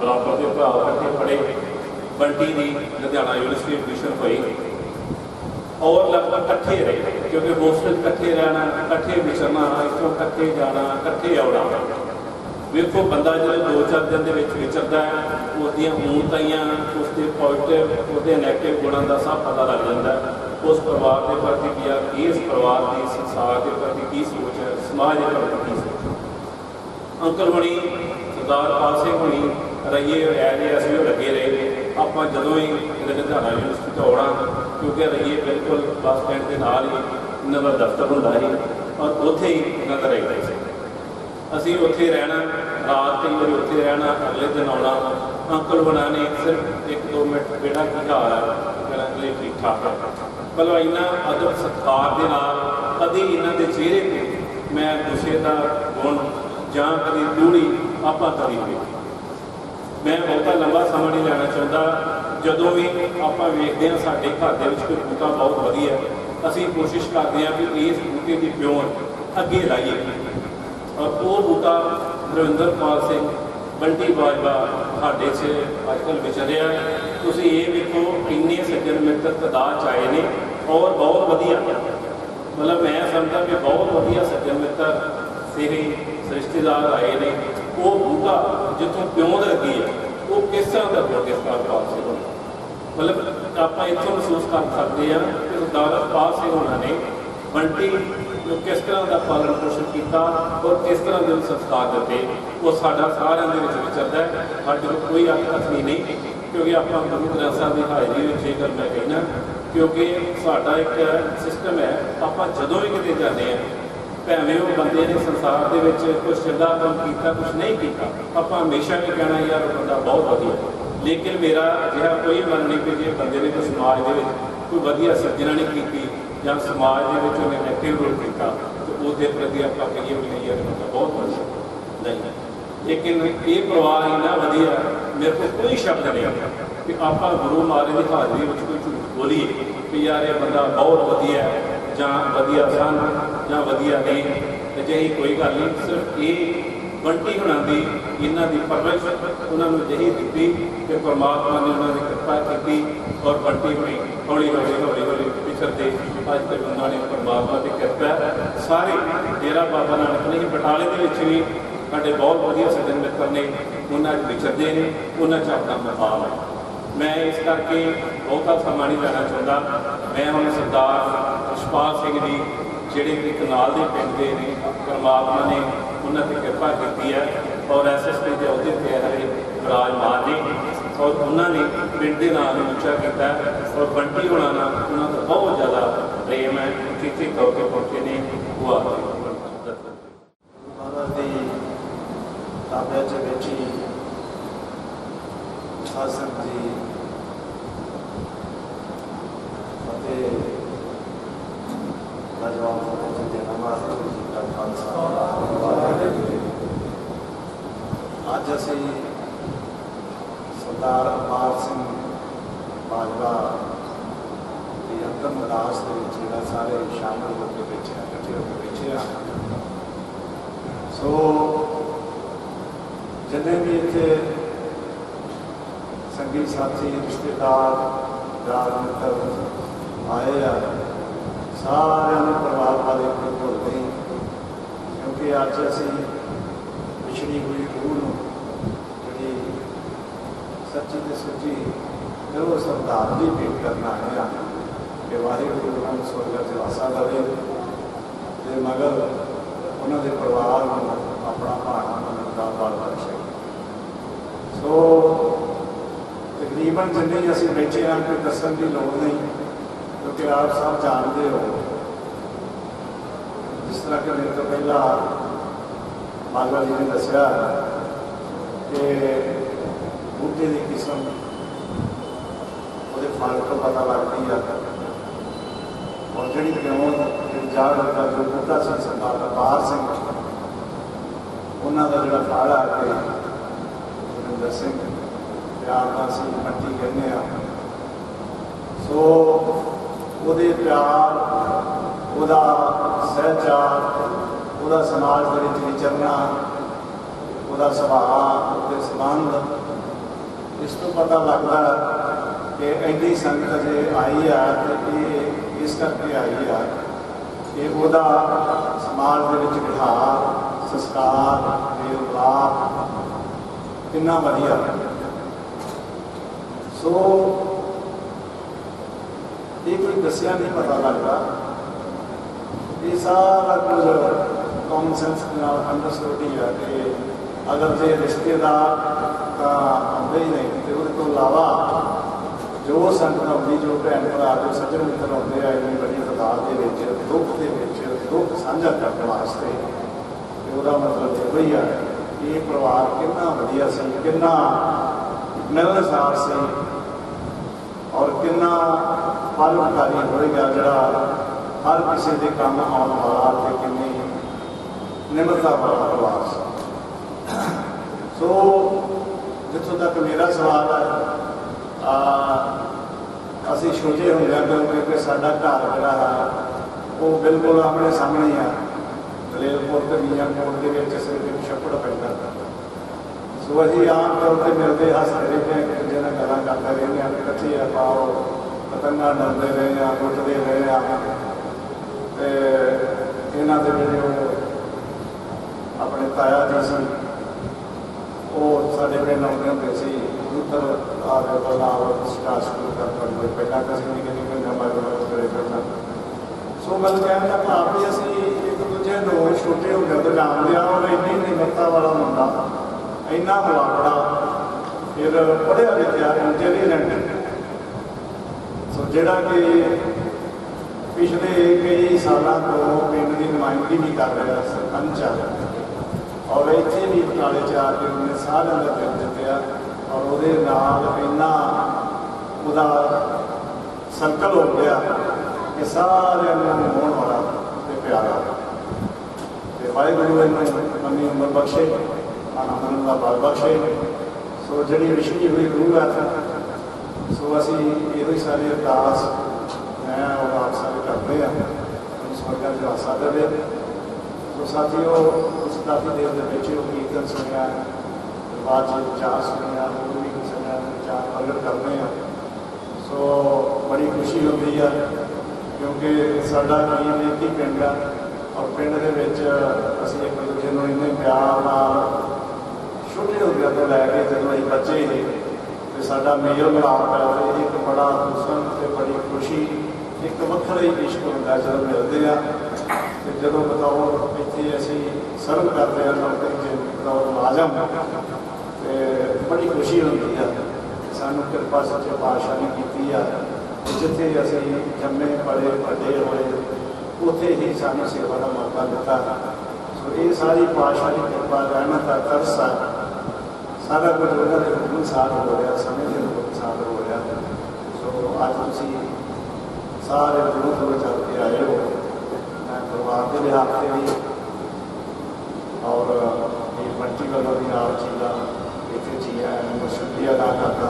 ਬਰਾਬਰ ਦੇ ਭਰਾ ਇਕੱਠੇ ਪੜ੍ਹੇ। ਬੰਟੀ ਦੀ ਲੁਧਿਆਣਾ ਯੂਨੀਵਰਸਿਟੀ ਐਡਮਿਸ਼ਨ ਹੋਈ ਔਰ ਲਗਭਗ ਇਕੱਠੇ ਰਹੇ, ਕਿਉਂਕਿ ਹੋਸਟਲ ਇਕੱਠੇ ਰਹਿਣਾ, ਇਕੱਠੇ ਵਿਚਰਨਾ, ਇੱਥੋਂ ਇਕੱਠੇ ਜਾਣਾ, ਇਕੱਠੇ ਆਉਣਾ। ਵੇਖੋ ਬੰਦਾ ਜਦੋਂ 2-4 ਦਿਨ ਦੇ ਵਿੱਚ ਵਿਚਰਦਾ ਹੈ, ਉਹਦੀਆਂ ਊਣਤਾਈਆਂ, ਉਸਦੇ ਪੋਜ਼ੀਟਿਵ, ਉਹਦੇ ਨੈਗੇਟਿਵ ਗੁਣਾਂ ਦਾ ਸਭ ਪਤਾ ਲੱਗ ਜਾਂਦਾ। ਉਸ ਪਰਿਵਾਰ ਦੇ ਪ੍ਰਤੀ ਕੀ ਆ, ਇਸ ਪਰਿਵਾਰ ਦੀ ਸੰਸਾਰ ਦੇ ਪ੍ਰਤੀ ਕੀ ਸੋਚ ਹੈ, ਸਮਾਜ ਦੇ ਪ੍ਰਤੀ ਕੀ ਸੋਚ ਹੈ। ਅੰਕਲ ਹੋਣੀ ਸਰਦਾਰ ਅਪਾਰ ਸਿੰਘ ਹੋਣੀ ਰਹੀਏ ਐਜ ਅਸੀਂ ਉਹ ਲੱਗੇ ਰਹੇ। ਆਪਾਂ ਜਦੋਂ ਹੀ ਲੁਧਿਆਣਾ ਯੂਨੀਵਰਸਿਟੀ ਤੋਂ ਆਉਣਾ, ਕਿਉਂਕਿ ਰਹੀਏ ਬਿਲਕੁਲ ਬੱਸ ਸਟੈਂਡ ਦੇ ਨਾਲ ਹੀ ਇਹਨਾਂ ਦਾ ਦਫ਼ਤਰ ਹੁੰਦਾ ਸੀ, ਔਰ ਉੱਥੇ ਹੀ ਇਹਨਾਂ ਦਾ ਰਹਿੰਦੇ ਸੀ। ਅਸੀਂ ਉੱਥੇ ਰਹਿਣਾ, ਰਾਤ ਕਈ ਵਾਰੀ ਉੱਥੇ ਰਹਿਣਾ, ਅਗਲੇ ਦਿਨ ਆਉਣਾ। ਅੰਕਲ ਹੋਣਾ ਨੇ ਸਿਰਫ 1-2 ਮਿੰਟ ਬੇਟਾ ਕੀ ਹਾਲ ਹੈ, ਅਗਲੇ ਠੀਕ ਠਾਕ ਹੈ। ਮਤਲਬ ਇੰਨਾ ਅਦਬ ਸਤਿਕਾਰ ਦੇ ਨਾਲ ਕਦੀ ਇਹਨਾਂ ਦੇ ਚਿਹਰੇ 'ਤੇ ਮੈਂ ਗੁੱਸੇ ਦਾ ਗੁਣ ਜਾਂ ਕਦੀ ਦੂੜੀ ਆਪਾਂ ਕਦੀ ਨਹੀਂ। ਮੈਂ ਬਹੁਤਾ ਲੰਬਾ ਸਮਾਂ ਨਹੀਂ ਲੈਣਾ ਚਾਹੁੰਦਾ। ਜਦੋਂ ਵੀ ਆਪਾਂ ਵੇਖਦੇ ਹਾਂ ਸਾਡੇ ਘਰ ਦੇ ਵਿੱਚ ਕੋਈ ਬੂਟਾ ਬਹੁਤ ਵਧੀਆ, ਅਸੀਂ ਕੋਸ਼ਿਸ਼ ਕਰਦੇ ਹਾਂ ਵੀ ਇਸ ਬੂਟੇ ਦੀ ਪਿਓਨ ਅੱਗੇ ਲਾਈਏ, ਔਰ ਉਹ ਬੂਟਾ ਹਰਵਿੰਦਰ ਪਾਲ ਸਿੰਘ ਬੰਟੀ ਬਾਜਵਾ ਸਾਡੇ 'ਚ ਅੱਜ ਕੱਲ੍ਹ ਵਿਚਰਿਆ। ਤੁਸੀਂ ਇਹ ਵੇਖੋ ਇੰਨੇ ਸੱਜਣ ਮਿੱਤਰ ਤਾਦਾਦ 'ਚ ਆਏ ਨੇ, ਔਰ ਬਹੁਤ ਵਧੀਆ, ਮਤਲਬ ਮੈਂ ਸਮਝਦਾ ਕਿ ਬਹੁਤ ਵਧੀਆ ਸੱਜਣ ਮਿੱਤਰ ਮੇਰੇ ਰਿਸ਼ਤੇਦਾਰ ਆਏ ਨੇ। ਉਹ ਬੂਟਾ ਜਿੱਥੋਂ ਪਿਓਨ ਲੱਗੀ ਹੈ ਉਹ ਕਿਸ ਤਰ੍ਹਾਂ ਦਾ ਹੋ, ਕਿਸ ਤਰ੍ਹਾਂ ਅਪਾਰ ਸਿੰਘ ਹੋਣਾ, ਮਤਲਬ ਆਪਾਂ ਇੱਥੋਂ ਮਹਿਸੂਸ ਕਰ ਸਕਦੇ ਹਾਂ ਕਿ ਸਰਦਾਰ ਅਪਾਰ ਸਿੰਘ ਹੋਣਾ ਨੇ ਬੰਟੀ ਨੂੰ ਕਿਸ ਤਰ੍ਹਾਂ ਦਾ ਪਾਲਣ ਪੋਸ਼ਣ ਕੀਤਾ ਔਰ ਕਿਸ ਤਰ੍ਹਾਂ ਦੇ ਸੰਸਕਾਰ ਦਿੱਤੇ। ਉਹ ਸਾਡਾ ਸਾਰਿਆਂ ਦੇ ਵਿੱਚ ਵਿਚਰਦਾ ਹੈ। ਸਾਡੇ ਕੋਲ ਕੋਈ ਅੱਖਨੀ ਨਹੀਂ, ਕਿਉਂਕਿ ਆਪਾਂ ਗੁਰੂ ਗ੍ਰੰਥ ਸਾਹਿਬ ਦੀ ਹਾਜ਼ਰੀ ਵਿੱਚ ਇਹ ਗੱਲ ਮੈਂ ਕਹਿਣਾ, ਕਿਉਂਕਿ ਸਾਡਾ ਇੱਕ ਸਿਸਟਮ ਹੈ। ਆਪਾਂ ਜਦੋਂ ਵੀ ਕਿਤੇ ਜਾਂਦੇ ਹਾਂ, ਭਾਵੇਂ ਉਹ ਬੰਦੇ ਨੇ ਸੰਸਾਰ ਦੇ ਵਿੱਚ ਕੁਛ ਚੰਗਾ ਕੰਮ ਕੀਤਾ, ਕੁਛ ਨਹੀਂ ਕੀਤਾ, ਆਪਾਂ ਹਮੇਸ਼ਾ ਵੀ ਕਹਿਣਾ ਯਾਰ ਉਹ ਬੰਦਾ ਬਹੁਤ ਵਧੀਆ। ਲੇਕਿਨ ਮੇਰਾ ਅਜਿਹਾ ਕੋਈ ਮਨ ਨਹੀਂ ਕਿ ਜੇ ਬੰਦੇ ਨੇ ਕੋਈ ਸਮਾਜ ਦੇ ਵਿੱਚ ਕੋਈ ਵਧੀਆ ਸਿਰਜਣਾ ਨਹੀਂ ਕੀਤੀ ਜਾਂ ਸਮਾਜ ਦੇ ਵਿੱਚ ਉਹਨੇ ਐਕਟਿਵ ਰੋਲ ਕੀਤਾ, ਤਾਂ ਉਹਦੇ ਪ੍ਰਤੀ ਆਪਾਂ ਕਹੀਏ ਵੀ ਨਹੀਂ ਯਾਰ ਬੰਦਾ ਬਹੁਤ ਵਧੀਆ ਨਹੀਂ। ਲੇਕਿਨ ਇਹ ਪਰਿਵਾਰ ਇੰਨਾ ਵਧੀਆ, ਮੇਰੇ ਕੋਲ ਕੋਈ ਸ਼ਬਦ ਨਹੀਂ ਕਿ ਆਪਾਂ ਗੁਰੂ ਮਹਾਰਾਜ ਦੀ ਹਾਜ਼ਰੀ ਵਿੱਚ ਕੋਈ ਝੂਠ ਬੋਲੀਏ ਕਿ ਯਾਰ ਇਹ ਬੰਦਾ ਬਹੁਤ ਵਧੀਆ ਜਾਂ ਵਧੀਆ ਸਨ ਜਾਂ ਵਧੀਆ ਨਹੀਂ। ਅਜਿਹੀ ਕੋਈ ਗੱਲ ਨਹੀਂ। ਸਿਰਫ ਇਹ ਬੰਟੀ ਹੋਣਾ ਦੀ ਇਹਨਾਂ ਦੀ ਪਰਵਰਿਸ਼ ਉਹਨਾਂ ਨੂੰ ਅਜਿਹੀ ਦਿੱਤੀ ਕਿ ਪਰਮਾਤਮਾ ਨੇ ਉਹਨਾਂ ਦੀ ਕਿਰਪਾ ਕੀਤੀ, ਔਰ ਬੰਟੀ ਹੋਣੀ ਹੌਲੀ ਹੌਲੀ ਪਿਛੜਦੇ ਅੱਜ ਤੱਕ ਉਹਨਾਂ ਨੇ ਪਰਮਾਤਮਾ ਦੀ ਕਿਰਪਾ ਸਾਰੇ ਡੇਰਾ ਬਾਬਾ ਨਾਨਕ ਨੇ ਬਟਾਲੇ ਦੇ ਵਿੱਚ ਵੀ ਸਾਡੇ ਬਹੁਤ ਵਧੀਆ ਸੱਜਣ ਮਿੱਤਰ ਨੇ, ਉਹਨਾਂ 'ਚ ਵਿਚਰਦੇ ਨੇ, ਉਹਨਾਂ 'ਚ ਆਪਣਾ ਮੁਕਾਮ ਹੈ। ਮੈਂ ਇਸ ਕਰਕੇ ਬਹੁਤਾ ਸਮਾਂ ਨਹੀਂ ਲੈਣਾ ਚਾਹੁੰਦਾ। ਮੈਂ ਹੁਣ ਸਰਦਾਰ ਰਛਪਾਲ ਸਿੰਘ ਜੀ ਜਿਹੜੇ ਕਿ ਕਨਾਲ ਦੇ ਪਿੰਡ ਦੇ ਨੇ, परमात्मा ने उन्होंने कृपा की है और SSP के अहदे पे हरे विराजमान ने और उन्होंने पिंड के नाम ऊँचा किया और बंटी होना ना उन्होंने तो बहुत ज़्यादा प्रेम है किसी तौर पर पहुँचे ने वो महाराज की ताबे च बैठी शासन जी फतेह लाजवाब फतेह जी नमाज जी का खालसा अज असी सरदार अपार सिंह बाजवा की अंतिम अरदास के सारे शामिल होकर बैठे इकट्ठे होकर बैठे हैं। सो जिन्हें भी इतने संगी साथी रिश्तेदार यार मित्र आए हैं सारे परिवार वाले को भुल गई क्योंकि अज असी पिछड़ी हुई रूह जी सच्ची तो सच्ची फिर वो श्रद्धांजलि भेंट करना है कि वाहिगुरु उन्होंने स्वर्ग च वासा दे ते मगर उन्होंने परिवार को अपना भाणा मनता बल बख्शे। सो तकरीबन जिन्हें असी बैठे हैं कोई दसन की लोड़ नहीं क्योंकि आप सब जानते हो जिस तरह कि मेरे तो पहला बालवा जी ने दसिया कि बूटे की किस्म वो फल तो पता लगती है और जी क्यों जाड़ का जो बूटा से सरदार अपार सिंह उन्होंने जो फल आ के गुरिंदर सिंह प्यार का सी मट्टी कहने सो वो प्यार वो सहचार वो समाज के विचरना वो सुभाव वो संबंध इस तो पता लगता कि एडी संगत अजे आई है तो ये इस करके आई है कि वो समाज के विहार संस्कार मेलवाप कितना वधिया। सो ये कोई दसिया नहीं पता लगता ये सारा कुछ कॉमन सेंस अंडरस्टूड ही है कि अगर जो रिश्तेदार आते ही नहीं तो वो अलावा जो संगत आती जो भैन भरा जो सज्जन मित्र आते हैं इन्नी बड़ी तादाद के दुख साझा करने वास्ते वो मतलब यही है ये परिवार कितना वधिया सी कितना मिलनसार से और कितना परोपकारी होएगा जरा हर किसी के काम आने वाला तो कितनी निम्रता वाला परिवार से। सो जितों तक मेरा सवाल है असी छोटे होंगे क्योंकि साडा घर जरा है वो बिल्कुल अपने सामने ही है दलेलपुर के मियाँकोट के सिर्फ एक छप्पड़ पैदा सो अभी आम तौर पर मिलते हंसते रहते हैं एक दूजे ने गल्लां करते रहते हैं कच्चे आ पाओ पतंगा डरते रहे हैं लुटते रहे हैं इन्हों के जो अपने ताया जी सन वो साढ़े पिंड आते होंगे सी कबूतर आगे पहला स्टार शुरू कर पहला किसी निके निके नंबर करे करना। सो गल कहने का भाव भी असी एक दूजे को छोटे होंगे तो जानते हैं और इन्नी निम्रता वाला मुंडा इन्ना मुलापड़ा फिर पढ़िया लिखिया इंटैलीजेंट सो जोड़ा कि पिछले कई सालों तो पिंड की नुमाइंदगी भी कर रहा सरपंच और इतने भी बटाले च आके उन्हें सारे का दिल जितया और वो इन्ना वो सर्कल हो गया कि सारे होने वाला तो प्यारा तो वाहिगुरु इन्होंने लंबी उम्र बख्शे आनंद का बल बख्शे। सो जी विछड़ी हुई रूह है सो असी ये सारी अरदास मैं और आप सारे करते हैं स्वर्ग च वासा देवे। तो साथियों उस काफ़ी देर के बच्चे कीर्तन सुनिया बाद चार सुनिया गुरु भी सुनिया चार प्रगट करते हैं। सो बड़ी खुशी होती है क्योंकि साडा टीम एक ही पिंड है और पिंड के असी एक दूजे को इन्ने प्यार नाल छोटे होंगे तो लैके जब अं बच्चे ही तो साडा मेल मिलाप है एक बड़ा हुसन तो बड़ी खुशी एक वक्रा ही इश्क होंगे जब मिलते हैं। ਤੇ ਜਦੋਂ ਬਤੌਰ ਇੱਥੇ ਅਸੀਂ ਸਰਵ ਕਰਦੇ ਹਾਂ ਨੌਕਰੀ 'ਚ ਬਤੌਰ ਮੁਲਾਜ਼ਮ ਤੇ ਬੜੀ ਖੁਸ਼ੀ ਹੁੰਦੀ ਹੈ। ਸਾਨੂੰ ਕਿਰਪਾ ਸੱਚੇ ਪਾਤਸ਼ਾਹ ਨੇ ਕੀਤੀ ਆ, ਜਿੱਥੇ ਅਸੀਂ ਜੰਮੇ ਪਲੇ ਵੱਡੇ ਹੋਏ ਉੱਥੇ ਹੀ ਸਾਨੂੰ ਸੇਵਾ ਦਾ ਮੌਕਾ ਦਿੱਤਾ। ਸੋ ਇਹ ਸਾਰੀ ਪਾਤਸ਼ਾਹ ਦੀ ਕਿਰਪਾ, ਰਹਿਮਤ ਦਾ ਤਰਸ ਆ, ਸਾਰਾ ਕੁਝ ਉਹਨਾਂ ਦੇ ਹੁਕਮ ਅਨੁਸਾਰ ਹੋ ਰਿਹਾ, ਸਮੇਂ ਦੇ ਹੁਕਮ ਅਨੁਸਾਰ ਹੋ ਰਿਹਾ। ਸੋ ਅੱਜ ਤੁਸੀਂ ਸਾਰੇ ਦੂਰੋਂ ਦੂਰੋਂ ਚੱਲ ਕੇ ਆਏ ਹੋ। ਮੈਂ ਪਰਿਵਾਰ ਦੇ ਲਿਹਾਜ਼ ਤੇ ਵੀ ਔਰ ਇਹ ਮੰਟੀ ਵੱਲੋਂ ਵੀ ਆਪ ਚੀਜ਼ਾਂ ਇੱਥੇ ਚੀਜ਼ਾਂ ਨੂੰ ਸ਼ੁਕਰੀਆ ਅਦਾ ਕਰਦਾ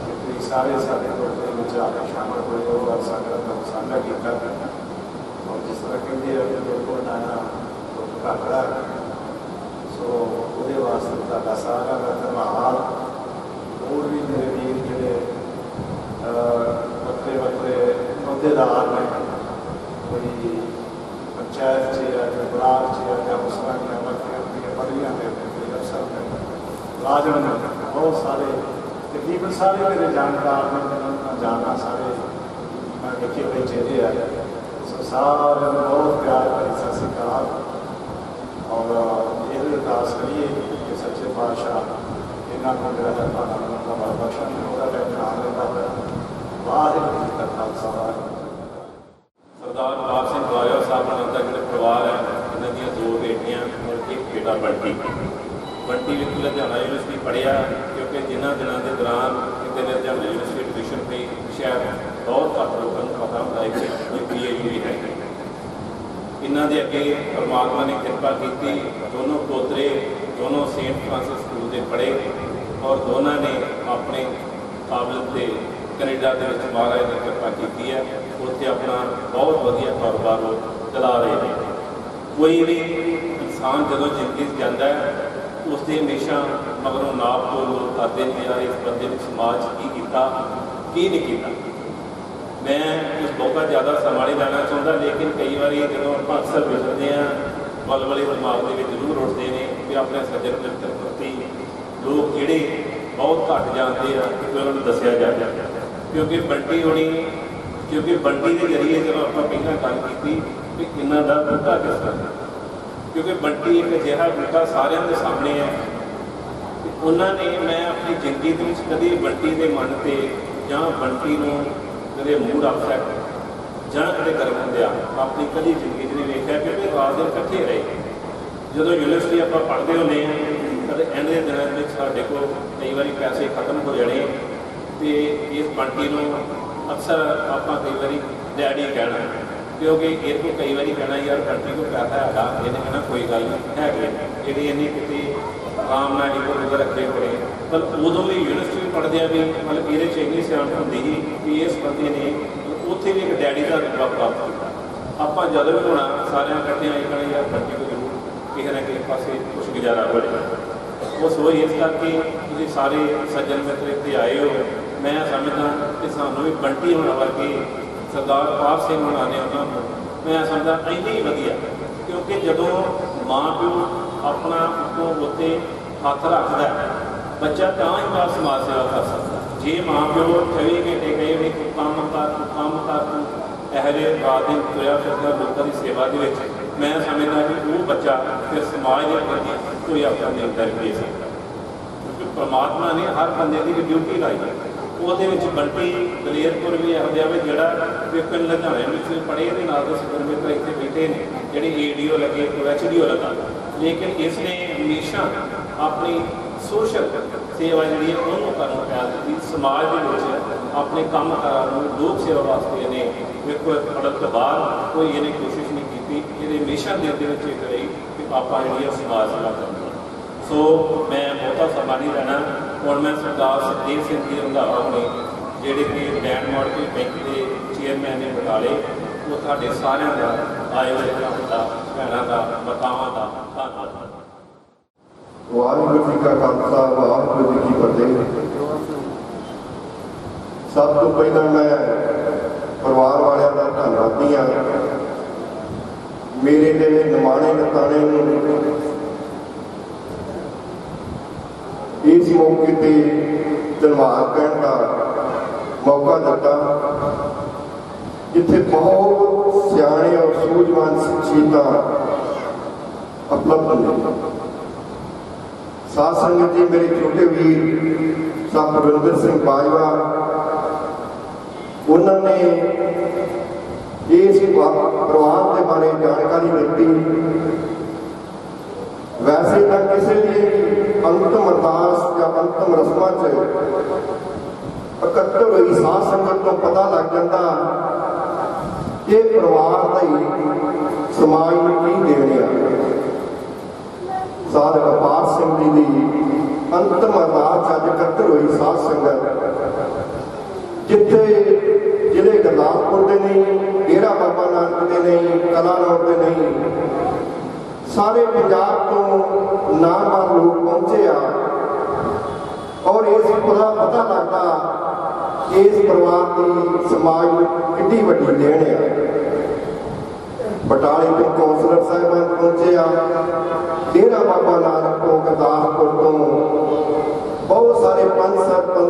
ਕਿ ਤੁਸੀਂ ਸਾਰੇ ਸਾਡੇ ਗਰੁੱਪ ਦੇ ਵਿੱਚ ਆ ਕੇ ਸ਼ਾਮਲ ਹੋਏ ਹੋ ਔਰ ਸਾਡਾ ਦਾ ਸਾਂਝਾ ਕੀਤਾ। ਔਰ ਜਿਸ ਤਰ੍ਹਾਂ ਕਹਿੰਦੇ ਆ ਕਿ ਲੋਕੋ ਨਾਨਾ ਘਾਟਾ, ਸੋ ਉਹਦੇ ਵਾਸਤੇ ਤੁਹਾਡਾ ਸਾਰਾ ਦਾ ਧੰਨਵਾਦ। ਹੋਰ ਵੀ ਮੇਰੇ ਵੀਰ ਜਿਹੜੇ ਵੱਖਰੇ ਵੱਖਰੇ ਅਹੁਦੇਦਾਰ ਨੇ, ਕੋਈ ਪੰਚਾਇਤ 'ਚ ਜਾਂ ਕੋਈ ਬਲਾਕ 'ਚ ਜਾਂ ਉਸ ਤਰ੍ਹਾਂ ਦੀਆਂ ਵੱਖਰੀਆਂ ਪਦਵੀਆਂ ਦੇ ਕੋਈ ਅਫਸਰ ਨੇ, ਮੁਲਾਜ਼ਮ ਨੇ, ਬਹੁਤ ਸਾਰੇ ਤਕਰੀਬਨ ਸਾਰੇ ਮੇਰੇ ਜਾਣਕਾਰ ਨੇ, ਜਿਹਨਾਂ ਨੂੰ ਜਾਣਨਾ ਸਾਰੇ ਮੈਂ ਲਿਖੇ ਹੋਏ ਚਿਹਰੇ ਆ। ਸੋ ਸਾਰਿਆਂ ਨੂੰ ਬਹੁਤ ਪਿਆਰ ਭਰੀ ਸਤਿ ਸ਼੍ਰੀ ਅਕਾਲ। ਔਰ ਇਹ ਅਰਦਾਸ ਕਰੀਏ ਕਿ ਸੱਚੇ ਪਾਤਸ਼ਾਹ ਇਹਨਾਂ ਨੂੰ ਜਿਹੜਾ ਹੈ ਭਾਣਾ ਬਖਸ਼ਣ, ਉਹਦਾ ਨਾਮ ਲੈਂਦਾ ਹੋਇਆ। ਵਾਹਿਗੁਰੂ ਜੀ ਕਾ ਖਾਲਸਾ, ਵਾਹਿਗੁਰੂ ਜੀ ਕੀ ਫਤਿਹ। ਸਰਦਾਰ ਆਪ ਸਿੰਘ ਬਾਜਵਾ ਸਾਹਿਬ ਨਾਲ ਦਾ ਜਿਹੜਾ ਪਰਿਵਾਰ ਹੈ, ਇਹਨਾਂ ਦੀਆਂ 2 ਬੇਟੀਆਂ ਔਰ 1 ਬੇਟਾ ਬੰਟੀ। ਬੰਟੀ ਵੀ ਲੁਧਿਆਣਾ ਯੂਨੀਵਰਸਿਟੀ ਪੜ੍ਹਿਆ, ਕਿਉਂਕਿ ਜਿਨ੍ਹਾਂ ਦਿਨਾਂ ਦੇ ਦੌਰਾਨ ਕਿਤੇ ਲੁਧਿਆਣਾ ਯੂਨੀਵਰਸਿਟੀ ਐਡਮਿਸ਼ਨ ਪਈ, ਸ਼ਾਇਦ ਬਹੁਤ ਘੱਟ ਲੋਕਾਂ ਨੂੰ ਪਤਾ ਹੁੰਦਾ ਹੈ ਕਿ ਕੋਈ PhD ਵੀ ਹੈ। ਇਹਨਾਂ ਦੇ ਅੱਗੇ ਪਰਮਾਤਮਾ ਨੇ ਕਿਰਪਾ ਕੀਤੀ, ਦੋਨੋਂ ਪੋਤਰੇ ਦੋਨੋਂ ਸੇਂਟ ਫਰਾਂਸਿਸ ਸਕੂਲ ਦੇ ਪੜ੍ਹੇ ਔਰ ਦੋਨਾਂ ਨੇ ਆਪਣੇ ਕਾਬਲ ਤੇ ਕੈਨੇਡਾ ਦੇ ਵਿੱਚ ਮਹਾਰਾਜ ਨੇ ਕਿਰਪਾ ਕੀਤੀ ਹੈ। ਉੱਥੇ ਆਪਣਾ ਬਹੁਤ ਵਧੀਆ ਕਾਰੋਬਾਰ ਉਹ ਚਲਾ ਰਹੇ ਨੇ। ਕੋਈ ਵੀ ਇਨਸਾਨ ਜਦੋਂ ਜ਼ਿੰਦਗੀ 'ਚ ਜਾਂਦਾ ਹੈ, ਉਸ ਦੇ ਹਮੇਸ਼ਾ ਮਗਰੋਂ ਨਾਪ ਤੋਲ ਕਰਦੇ ਨੇ, ਯਾਰ ਇਸ ਬੰਦੇ ਨੇ ਸਮਾਜ 'ਚ ਕੀ ਕੀਤਾ, ਕੀ ਨਹੀਂ ਕੀਤਾ। ਮੈਂ ਕੁਝ ਬਹੁਤਾ ਜ਼ਿਆਦਾ ਸਮਾਂ ਨਹੀਂ ਲੈਣਾ ਚਾਹੁੰਦਾ, ਲੇਕਿਨ ਕਈ ਵਾਰੀ ਜਦੋਂ ਆਪਾਂ ਅਕਸਰ ਵਿਚਰਦੇ ਹਾਂ, ਵਲਵਲੇ ਦਿਮਾਗ ਦੇ ਵਿੱਚ ਜ਼ਰੂਰ ਉੱਠਦੇ ਨੇ ਕਿ ਆਪਣੇ ਸੱਜਣ ਮਿੱਤਰ ਪ੍ਰਤੀ ਲੋਕ ਜਿਹੜੇ ਬਹੁਤ ਘੱਟ ਜਾਣਦੇ ਆ ਕਿ ਉਹਨਾਂ ਨੂੰ ਦੱਸਿਆ ਜਾਵੇ। ਕਿਉਂਕਿ ਬੰਟੀ ਦੇ ਜ਼ਰੀਏ ਜਦੋਂ ਆਪਾਂ ਪਹਿਲਾਂ ਗੱਲ ਕੀਤੀ ਕਿ ਇਹਨਾਂ ਦਾ ਬੂਟਾ ਕਿਸ ਤਰ੍ਹਾਂ, ਕਿਉਂਕਿ ਬੰਟੀ ਇੱਕ ਅਜਿਹਾ ਬੂਟਾ ਸਾਰਿਆਂ ਦੇ ਸਾਹਮਣੇ ਹੈ। ਉਹਨਾਂ ਨੇ, ਮੈਂ ਆਪਣੀ ਜ਼ਿੰਦਗੀ ਦੇ ਵਿੱਚ ਕਦੇ ਬੰਟੀ ਦੇ ਮਨ 'ਤੇ ਜਾਂ ਬੰਟੀ ਨੂੰ ਕਦੇ ਮੂਡ ਅਪਸੈਟ ਜਾਂ ਕਦੇ ਗਰਮ ਹੁੰਦਿਆ ਆਪਣੀ ਕਦੀ ਜ਼ਿੰਦਗੀ 'ਚ ਨਹੀਂ ਵੇਖਿਆ, ਕਿਉਂਕਿ ਰਾਤ ਦਿਨ ਇਕੱਠੇ ਰਹੇ। ਜਦੋਂ ਯੂਨੀਵਰਸਿਟੀ ਆਪਾਂ ਪੜ੍ਹਦੇ ਹੁੰਦੇ ਹਾਂ, ਕਦੇ ਐਂਡ ਦੇ ਦਿਨਾਂ ਵਿੱਚ ਸਾਡੇ ਕੋਲ ਕਈ ਵਾਰੀ ਪੈਸੇ ਖਤਮ ਹੋ ਜਾਣੇ ਅਤੇ ਇਸ ਬੰਟੀ ਨੂੰ ਅਕਸਰ ਆਪਾਂ ਕਈ ਵਾਰੀ ਡੈਡੀ ਕਹਿਣਾ, ਕਿਉਂਕਿ ਇਹ ਤੋਂ ਕਈ ਵਾਰੀ ਕਹਿਣਾ ਯਾਰ ਬੰਟੀ ਕੋਲ ਪੈਸਾ ਹੈਗਾ, ਇਹਨੇ ਕਹਿਣਾ ਕੋਈ ਗੱਲ ਨਹੀਂ ਹੈਗੇ, ਇਹਦੀ ਇੰਨੀ ਕਿਤੇ ਆਰਾਮ ਨਾਲ ਇੱਧਰ ਰੱਖੇ ਹੋਏ। ਪਰ ਉਦੋਂ ਵੀ ਯੂਨੀਵਰਸਿਟੀ ਪੜ੍ਹਦਿਆਂ ਵੀ ਮਤਲਬ ਇਹਦੇ 'ਚ ਇੰਨੀ ਸਿਆਣਪ ਹੁੰਦੀ ਸੀ ਕਿ ਇਸ ਬੰਦੇ ਨੇ ਉੱਥੇ ਵੀ ਇੱਕ ਡੈਡੀ ਦਾ ਰੁਤਬਾ ਪ੍ਰਾਪਤ ਕੀਤਾ। ਆਪਾਂ ਜਦੋਂ ਵੀ ਹੋਣਾ ਸਾਰਿਆਂ ਇਕੱਠਿਆਂ ਇਹ ਕਹਿਣਾ ਯਾਰ ਬੰਟੀ ਕੋਲ ਜ਼ਰੂਰ ਕਿਸੇ ਨਾ ਕਿਸੇ ਪਾਸੇ ਕੁਛ ਗੁਜ਼ਾਰਾ ਹੋ ਜਾਏ। ਉਹ ਸੋਚ ਇਸ ਕਰਕੇ ਤੁਸੀਂ ਸਾਰੇ ਸੱਜਣ ਮਿੱਤਰ ਇੱਥੇ ਆਏ ਹੋ। ਮੈਂ ਸਮਝਦਾ ਕਿ ਸਾਨੂੰ ਵੀ ਬੰਟੀ ਹੋਣਾ ਵਰਗੇ ਸਰਦਾਰ ਆਪ ਸਿੰਘ ਹੋਣਾ ਨੇ ਉਹਨਾਂ ਨੂੰ ਮੈਂ ਸਮਝਦਾ ਇੰਨੀ ਵਧੀਆ, ਕਿਉਂਕਿ ਜਦੋਂ ਮਾਂ ਪਿਓ ਆਪਣਾ ਉੱਤੋਂ ਉੱਤੇ ਹੱਥ ਰੱਖਦਾ ਬੱਚਾ ਤਾਂ ਹੀ ਬਾਹਰ ਸਮਾਜ ਸੇਵਾ ਕਰ ਸਕਦਾ। ਜੇ ਮਾਂ ਪਿਓ 24 ਘੰਟੇ ਕਹੇ ਵੀ ਤੂੰ ਕੰਮ ਕਰ ਤੂੰ ਇਹੋ ਜਿਹੇ ਰਾਤ ਦਿਨ ਤੁਰਿਆ ਫਿਰਦਾ ਲੋਕਾਂ ਦੀ ਸੇਵਾ ਦੇ ਵਿੱਚ, ਮੈਂ ਸਮਝਦਾ ਕਿ ਉਹ ਬੱਚਾ ਫਿਰ ਸਮਾਜ ਦੇ ਪ੍ਰਤੀ ਕੋਈ ਆਪਣਾ ਨਿਰੰਤਰ ਦੇ ਸਕਦਾ, ਕਿਉਂਕਿ ਪਰਮਾਤਮਾ ਨੇ ਹਰ ਬੰਦੇ ਦੀ ਡਿਊਟੀ ਲਾਈ ਹੈ। ਉਹਦੇ ਵਿੱਚ ਬੰਟੀ ਦਲੇਰਪੁਰ ਵੀ ਇਹੋ ਜਿਹਾ ਵੀ ਜਿਹੜਾ ਪੇਪਰ ਲੁਧਿਆਣੇ ਵਿੱਚ ਪੜ੍ਹੇ, ਦੇ ਨਾਲ ਦੇ ਸੱਜਣ ਮਿੱਤਰ ਇੱਥੇ ਬੈਠੇ ਨੇ ਜਿਹੜੇ ADO ਲੱਗੇ, HDO ਲੱਗਾ, ਲੇਕਿਨ ਇਸ ਨੇ ਹਮੇਸ਼ਾ ਆਪਣੀ ਸੋਸ਼ਲ ਸੇਵਾ ਜਿਹੜੀ ਹੈ ਉਹਨੂੰ ਕਰਨ ਪਿਆਰ ਦਿੱਤੀ। ਸਮਾਜ ਦੇ ਵਿੱਚ ਆਪਣੇ ਕੰਮ ਕਾਰਾਂ ਨੂੰ ਲੋਕ ਸੇਵਾ ਵਾਸਤੇ ਇਹਨੇ ਵੇਖੋ ਪੜ੍ਹਨ ਤੋਂ ਬਾਅਦ ਕੋਈ ਇਹਨੇ ਕੋਸ਼ਿਸ਼ ਨਹੀਂ ਕੀਤੀ। ਇਹਦੇ ਹਮੇਸ਼ਾ ਦਿਲ ਦੇ ਵਿੱਚ ਇੱਕ ਰਹੀ ਕਿ ਆਪਾਂ ਜਿਹੜੀ ਹੈ ਸਮਾਜ ਸੇਵਾ ਕਰਨੀ। ਸੋ ਮੈਂ ਬਹੁਤਾ ਸਮਾਂ ਨਹੀਂ ਲੈਣਾ। ਹੁਣ ਮੈਂ ਸਰਦਾਰ ਸੁਖਦੇਵ ਸਿੰਘ ਜੀ ਰੰਧਾਵਾ ਹੋਣੇ ਜਿਹੜੇ ਕਿ ਬੈਂਡ ਮਾਰਕੀਟ ਬੈਂਕ ਦੇ ਚੇਅਰਮੈਨ ਨੇ ਬਟਾਲੇ, ਉਹ ਤੁਹਾਡੇ ਸਾਰਿਆਂ ਦਾ ਆਏ ਹੋਏ ਦਾ ਭੈਣਾਂ ਦਾ ਮਾਤਾਵਾਂ ਦਾ ਧੰਨਵਾਦ। ਵਾਹਿਗੁਰੂ ਜੀ ਕਾ ਖਾਲਸਾ, ਵਾਹਿਗੁਰੂ ਜੀ ਕੀ ਫਤਿਹ। ਸਭ ਤੋਂ ਪਹਿਲਾਂ ਮੈਂ ਪਰਿਵਾਰ ਵਾਲਿਆਂ ਦਾ ਧੰਨਵਾਦੀ ਹਾਂ। ਮੇਰੇ ਦੇ ਨਿਮਾਣੇ ਨਤਾਣੇ ਨੂੰ ਇਸ ਮੌਕੇ ਤੇ ਧੰਨਵਾਦ ਕਹਿਣ ਦਾ ਮੌਕਾ ਦਿੱਤਾ, ਜਿੱਥੇ ਬਹੁਤ ਸਿਆਣੇ ਔਰ ਸੂਝਵਾਨ ਨੌਜਵਾਨ ਸ਼ਖਸੀਅਤਾਂ ਉਪਲਬਧ ਨੇ। ਸਾਧ ਸੰਗਤ ਜੀ, ਮੇਰੇ ਛੋਟੇ ਵੀਰ ਸਾਹਿਬ ਗੁਰਿੰਦਰ ਸਿੰਘ ਬਾਜਵਾ, ਉਹਨਾਂ ਨੇ ਇਸ ਪ੍ਰਵਾਨ ਦੇ ਬਾਰੇ ਜਾਣਕਾਰੀ ਦਿੱਤੀ। ਵੈਸੇ ਤਾਂ ਕਿਸੇ ਦੀ ਅੰਤਮ ਅਰਦਾਸ ਜਾਂ ਅੰਤਮ ਰਸਮਾਂ 'ਚ ਇਕੱਤਰ ਹੋਈ ਸਾਧ ਸੰਗਤ ਨੂੰ ਪਤਾ ਲੱਗ ਜਾਂਦਾ ਕਿ ਪਰਿਵਾਰ ਦਾ ਹੀ ਸਮਾਜ ਨੂੰ ਕੀ ਦੇਣ ਆ। ਸਾਧ ਅਪਾਰ ਸਿੰਘ ਜੀ ਦੀ ਅੰਤਮ ਅਰਦਾਸ ਅੱਜ ਇਕੱਤਰ ਹੋਈ ਸਾਧ ਸੰਗਤ, ਜਿੱਥੇ ਜ਼ਿਲ੍ਹੇ ਗੁਰਦਾਸਪੁਰ ਦੇ ਨਹੀਂ, ਡੇਰਾ ਬਾਬਾ ਨਾਨਕ ਦੇ ਨਹੀਂ, ਕਲਾਨੌਰ ਦੇ ਨਹੀਂ, ਸਾਰੇ ਪੰਜਾਬ ਤੋਂ ਨਾਮਵਰ ਲੋਕ ਪਹੁੰਚੇ ਆ। ਔਰ ਇਸ ਦਾ ਪਤਾ ਲੱਗਦਾ ਇਸ ਪਰਿਵਾਰ ਦੀ ਸਮਾਜ ਨੂੰ ਕਿੰਨੀ ਵੱਡੀ ਦੇਣ ਆ। ਬਟਾਲੇ ਤੋਂ ਕੌਂਸਲਰ ਸਾਹਿਬਾਨ ਪਹੁੰਚੇ ਆ, ਡੇਰਾ ਬਾਬਾ ਨਾਨਕ ਤੋਂ, ਗੁਰਦਾਸਪੁਰ ਤੋਂ ਬਹੁਤ ਸਾਰੇ ਪੰਚ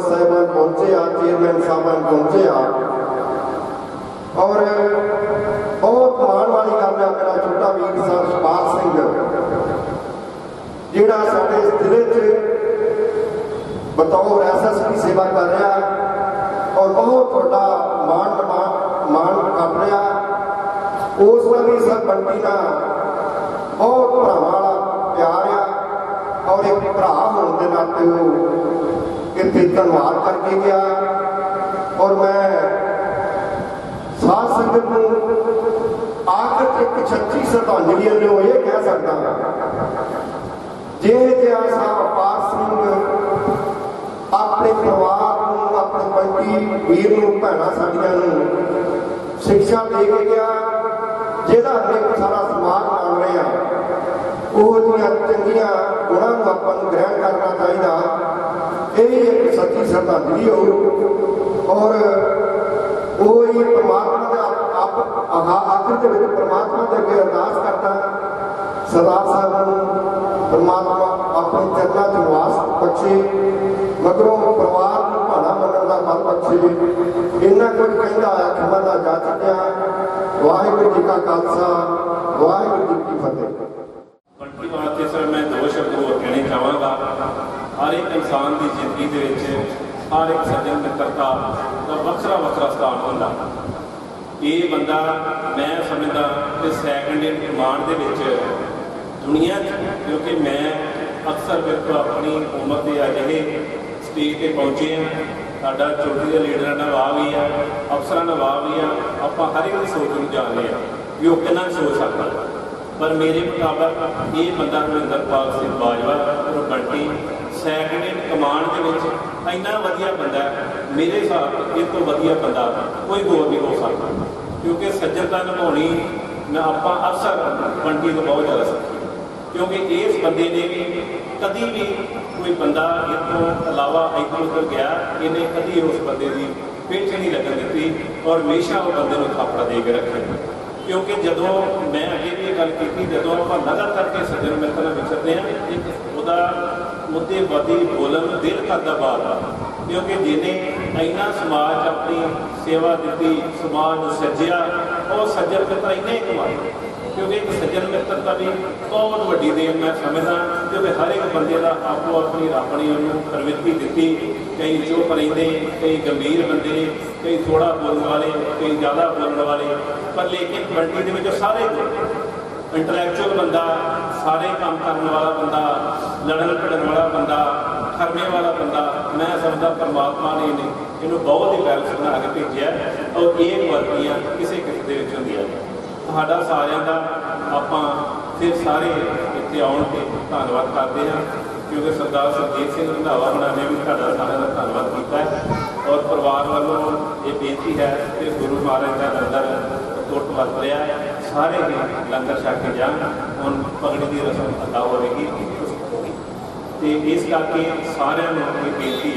ਸਾਹਿਬਾਨ ਪਹੁੰਚੇ ਆ, ਚੇਅਰਮੈਨ ਸਾਹਿਬਾਨ ਪਹੁੰਚੇ ਆ। ਔਰ ਬਹੁਤ ਮਾਣ ਵਾਲੀ ਗੱਲ ਹੈ, ਮੇਰਾ ਛੋਟਾ ਵੀਰ ਸਾਹਿਬ ਸੁਪਾਲ ਸਿੰਘ, ਜਿਹੜਾ ਸਾਡੇ ਜ਼ਿਲ੍ਹੇ 'ਚ ਬਤੌਰ SSP ਸੇਵਾ ਕਰ ਰਿਹਾ ਔਰ ਬਹੁਤ ਵੱਡਾ ਮਾਣ ਕਰ ਰਿਹਾ। ਉਸ ਨਾਲ ਵੀ ਸਰ ਬੰਟੀ ਨਾਲ ਬਹੁਤ ਭਰਾਵਾਂ ਵਾਲਾ ਪਿਆਰ ਆ ਔਰ ਇੱਕ ਭਰਾ ਹੋਣ ਦੇ ਨਾਤੇ ਉਹ ਇੱਥੇ ਧੰਨਵਾਦ ਕਰਕੇ ਗਿਆ। ਔਰ ਮੈਂ ਸਾਧ ਸੰਗਤ ਨੂੰ ਆਖਰ ਇੱਕ ਸੱਚੀ ਸ਼ਰਧਾਂਜਲੀ ਵੱਲੋਂ ਇਹ ਕਹਿ ਸਕਦਾ ਹਾਂ, ਜੇ ਸਾਹਿਬ ਅਪਾਰ ਸਿੰਘ ਆਪਣੇ ਪਰਿਵਾਰ ਨੂੰ, ਆਪਣੇ ਬੰਟੀ ਵੀਰ ਨੂੰ, ਭੈਣਾਂ ਸਾਡੀਆਂ ਨੂੰ ਸਿੱਖਿਆ ਦੇ ਕੇ ਗਿਆ, ਜਿਹਦਾ ਹਰੇਕ ਸਾਰਾ ਸਮਾਜ ਮੰਨ ਰਿਹਾ, ਉਹ ਦੀਆਂ ਚੰਗੀਆਂ ਗੁਣਾਂ ਨੂੰ ਆਪਾਂ ਨੂੰ ਗ੍ਰਹਿਣ ਕਰਨਾ ਚਾਹੀਦਾ। ਇਹ ਇੱਕ ਸੱਚੀ ਸ਼ਰਧਾਂਜਲੀ ਹੋਊ। ਔਰ ਉਹ ਹੀ ਪਰਮਾਤਮਾ ਦੇ ਆਖਰ ਦੇ ਵਿੱਚ ਪਰਮਾਤਮਾ ਦੇ ਅੱਗੇ ਅਰਦਾਸ ਕਰਦਾ, ਸਰਦਾਰ ਸਾਹਿਬ ਨੂੰ ਪਰਮਾਤਮਾ ਆਪਣੇ ਚਰਨਾਂ 'ਚ ਨਿਵਾਸ ਬਖਸ਼ੇ, ਮਗਰੋਂ ਪਰਿਵਾਰ ਨੂੰ ਭਾਣਾ ਮੰਨਣ ਦਾ ਬਲ ਬਖਸ਼ੇ। ਇੰਨਾ ਕੁਝ ਕਹਿੰਦਾ ਹੋਇਆ ਖਬਰ ਦਾ ਜਾ ਚੁੱਕਿਆ। ਵਾਹਿਗੁਰੂ ਜੀ ਕਾ ਖਾਲਸਾ, ਵਾਹਿਗੁਰੂ ਜੀ ਕੀ ਫਤਿਹ। ਬੰਟੀ ਵਾਸਤੇ ਸਰ ਮੈਂ ਦੋ ਸ਼ਬਦ ਹੋਰ ਕਹਿਣੇ ਚਾਹਾਂਗਾ। ਹਰ ਇੱਕ ਇਨਸਾਨ ਦੀ ਜ਼ਿੰਦਗੀ ਦੇ ਵਿੱਚ ਹਰ ਇੱਕ ਸੱਜਣ ਮਿੱਤਰਤਾ ਦਾ ਵੱਖਰਾ ਵੱਖਰਾ ਸਥਾਨ ਹੁੰਦਾ। ਇਹ ਬੰਦਾ ਮੈਂ ਸਮਝਦਾ ਕਿ ਸੈਕੰਡ ਇਨ ਕਮਾਂਡ ਦੇ ਵਿੱਚ ਦੁਨੀਆ 'ਚ, ਕਿਉਂਕਿ ਮੈਂ ਅਕਸਰ ਵੇਖੋ ਆਪਣੀ ਉਮਰ ਦੇ ਅਜਿਹੇ ਸਟੇਜ 'ਤੇ ਪਹੁੰਚੇ ਹਾਂ। ਸਾਡਾ ਚੋਟੀ ਦੇ ਲੀਡਰਾਂ ਦਾ ਵਾਹ ਵੀ ਆ, ਅਫਸਰਾਂ ਦਾ ਵਾਹ ਵੀ ਆ। ਆਪਾਂ ਹਰ ਇੱਕ ਦੀ ਸੋਚ ਨੂੰ ਜਾਣਦੇ ਹਾਂ ਵੀ ਉਹ ਕਿੰਨਾ ਸੋਚ ਸਕਦਾ। ਪਰ ਮੇਰੇ ਮੁਤਾਬਕ ਇਹ ਬੰਦਾ ਗੁਰਿੰਦਰਪਾਲ ਸਿੰਘ ਬਾਜਵਾ ਔਰ ਬੰਟੀ ਸੈਕੰਡ ਇਨ ਕਮਾਂਡ ਦੇ ਵਿੱਚ ਇੰਨਾ ਵਧੀਆ ਬੰਦਾ, ਮੇਰੇ ਹਿਸਾਬ ਨਾਲ ਇਹ ਤੋਂ ਵਧੀਆ ਬੰਦਾ ਕੋਈ ਹੋਰ ਨਹੀਂ ਹੋ ਸਕਦਾ। ਕਿਉਂਕਿ ਸੱਜਣਤਾ ਨਿਭਾਉਣੀ ਮੈਂ ਆਪਾਂ ਅਕਸਰ ਬੰਟੀ ਤੋਂ ਬਹੁਤ ਜ਼ਿਆਦਾ ਸਿੱਖੀ, ਕਿਉਂਕਿ ਇਸ ਬੰਦੇ ਨੇ ਵੀ ਕਦੀ ਵੀ ਕੋਈ ਬੰਦਾ ਇਹ ਤੋਂ ਇਲਾਵਾ ਇੱਧਰ ਉੱਧਰ ਗਿਆ, ਇਹਨੇ ਕਦੀ ਉਸ ਬੰਦੇ ਦੀ ਪਿੱਠ ਨਹੀਂ ਲੱਗਣ ਦਿੱਤੀ ਔਰ ਹਮੇਸ਼ਾ ਉਹ ਬੰਦੇ ਨੂੰ ਥਾਪੜਾ ਦੇ ਕੇ ਰੱਖਿਆ। ਕਿਉਂਕਿ ਜਦੋਂ ਮੈਂ ਅੱਗੇ ਵੀ ਇਹ ਗੱਲ ਕੀਤੀ, ਜਦੋਂ ਆਪਾਂ ਲਗਾਤਾਰ ਕੇ ਸੱਜਣ ਮਿੱਤਰ ਨਾਲ ਵਿਚਰਦੇ ਹਾਂ, ਇੱਕ ਉਹਦਾ ਮੁੱਦੇ ਬਾਦੀ ਬੋਲਣ ਨੂੰ ਦਿਲ ਕਰਦਾ ਬਾਤ ਆ। ਕਿਉਂਕਿ ਜਿਹਨੇ ਇੰਨਾ ਸਮਾਜ ਆਪਣੀ ਸੇਵਾ ਦਿੱਤੀ, ਸਮਾਜ ਨੂੰ ਸੱਜਿਆ, ਉਹ ਸੱਜਣ ਮਿੱਤਰ ਇੰਨੇ ਕਮਾਏ। ਕਿਉਂਕਿ ਇੱਕ ਸੱਜਣ ਮਿੱਤਰਤਾ ਵੀ ਬਹੁਤ ਵੱਡੀ ਦੇਣ ਮੈਂ ਸਮਝਦਾ, ਕਿਉਂਕਿ ਹਰ ਇੱਕ ਬੰਦੇ ਦਾ ਆਪੋ ਆਪਣੀ ਰੱਬ ਨੇ ਉਹਨੂੰ ਪ੍ਰਵਿਰਤੀ ਦਿੱਤੀ। ਕਈ ਚੁੱਪ ਰਹਿੰਦੇ, ਕਈ ਗੰਭੀਰ ਬੰਦੇ, ਕਈ ਥੋੜ੍ਹਾ ਬੋਲਣ ਵਾਲੇ, ਕਈ ਜ਼ਿਆਦਾ ਬੋਲਣ ਵਾਲੇ, ਪਰ ਲੇਕਿਨ ਬੰਟੀ ਦੇ ਵਿੱਚ ਸਾਰੇ ਇੰਟਲੈਕਚੁਅਲ ਬੰਦਾ, ਸਾਰੇ ਕੰਮ ਕਰਨ ਵਾਲਾ ਬੰਦਾ, ਲੜਨ ਭਿੜਨ ਵਾਲਾ ਬੰਦਾ, ਖਰਮੇ ਵਾਲਾ ਬੰਦਾ। ਮੈਂ ਸਮਝਦਾ ਪਰਮਾਤਮਾ ਨੇ ਇਹਨੂੰ ਬਹੁਤ ਹੀ ਬੈਲੈਂਸ ਬਣਾ ਕੇ ਭੇਜਿਆ ਔਰ ਇਹ ਕੁਆਲਿਟੀਆਂ ਕਿਸੇ ਕਿਸੇ ਦੇ ਵਿੱਚ ਹੁੰਦੀਆਂ। ਤੁਹਾਡਾ ਸਾਰਿਆਂ ਦਾ ਆਪਾਂ ਫਿਰ ਸਾਰੇ ਇੱਥੇ ਆਉਣ 'ਤੇ ਧੰਨਵਾਦ ਕਰਦੇ ਹਾਂ, ਕਿਉਂਕਿ ਸਰਦਾਰ ਸੁਰਜੀਤ ਸਿੰਘ ਰੰਧਾਵਾ ਹੋਣਾ ਨੇ ਵੀ ਤੁਹਾਡਾ ਸਾਰਿਆਂ ਦਾ ਧੰਨਵਾਦ ਕੀਤਾ ਹੈ। ਔਰ ਪਰਿਵਾਰ ਵੱਲੋਂ ਇਹ ਬੇਨਤੀ ਹੈ ਕਿ ਗੁਰੂ ਮਹਾਰਾਜ ਦਾ ਲੰਗਰ ਟੁੱਟ ਵਰਤ ਰਿਹਾ, ਸਾਰੇ ਹੀ ਲੰਗਰ ਛਕ ਕੇ ਜਾਣ। ਹੁਣ ਪਗੜੀ ਦੀ ਰਸਮ ਅਦਾ ਹੋਵੇਗੀ, ਅਤੇ ਇਸ ਕਰਕੇ ਸਾਰਿਆਂ ਨੂੰ ਇਹ ਬੇਨਤੀ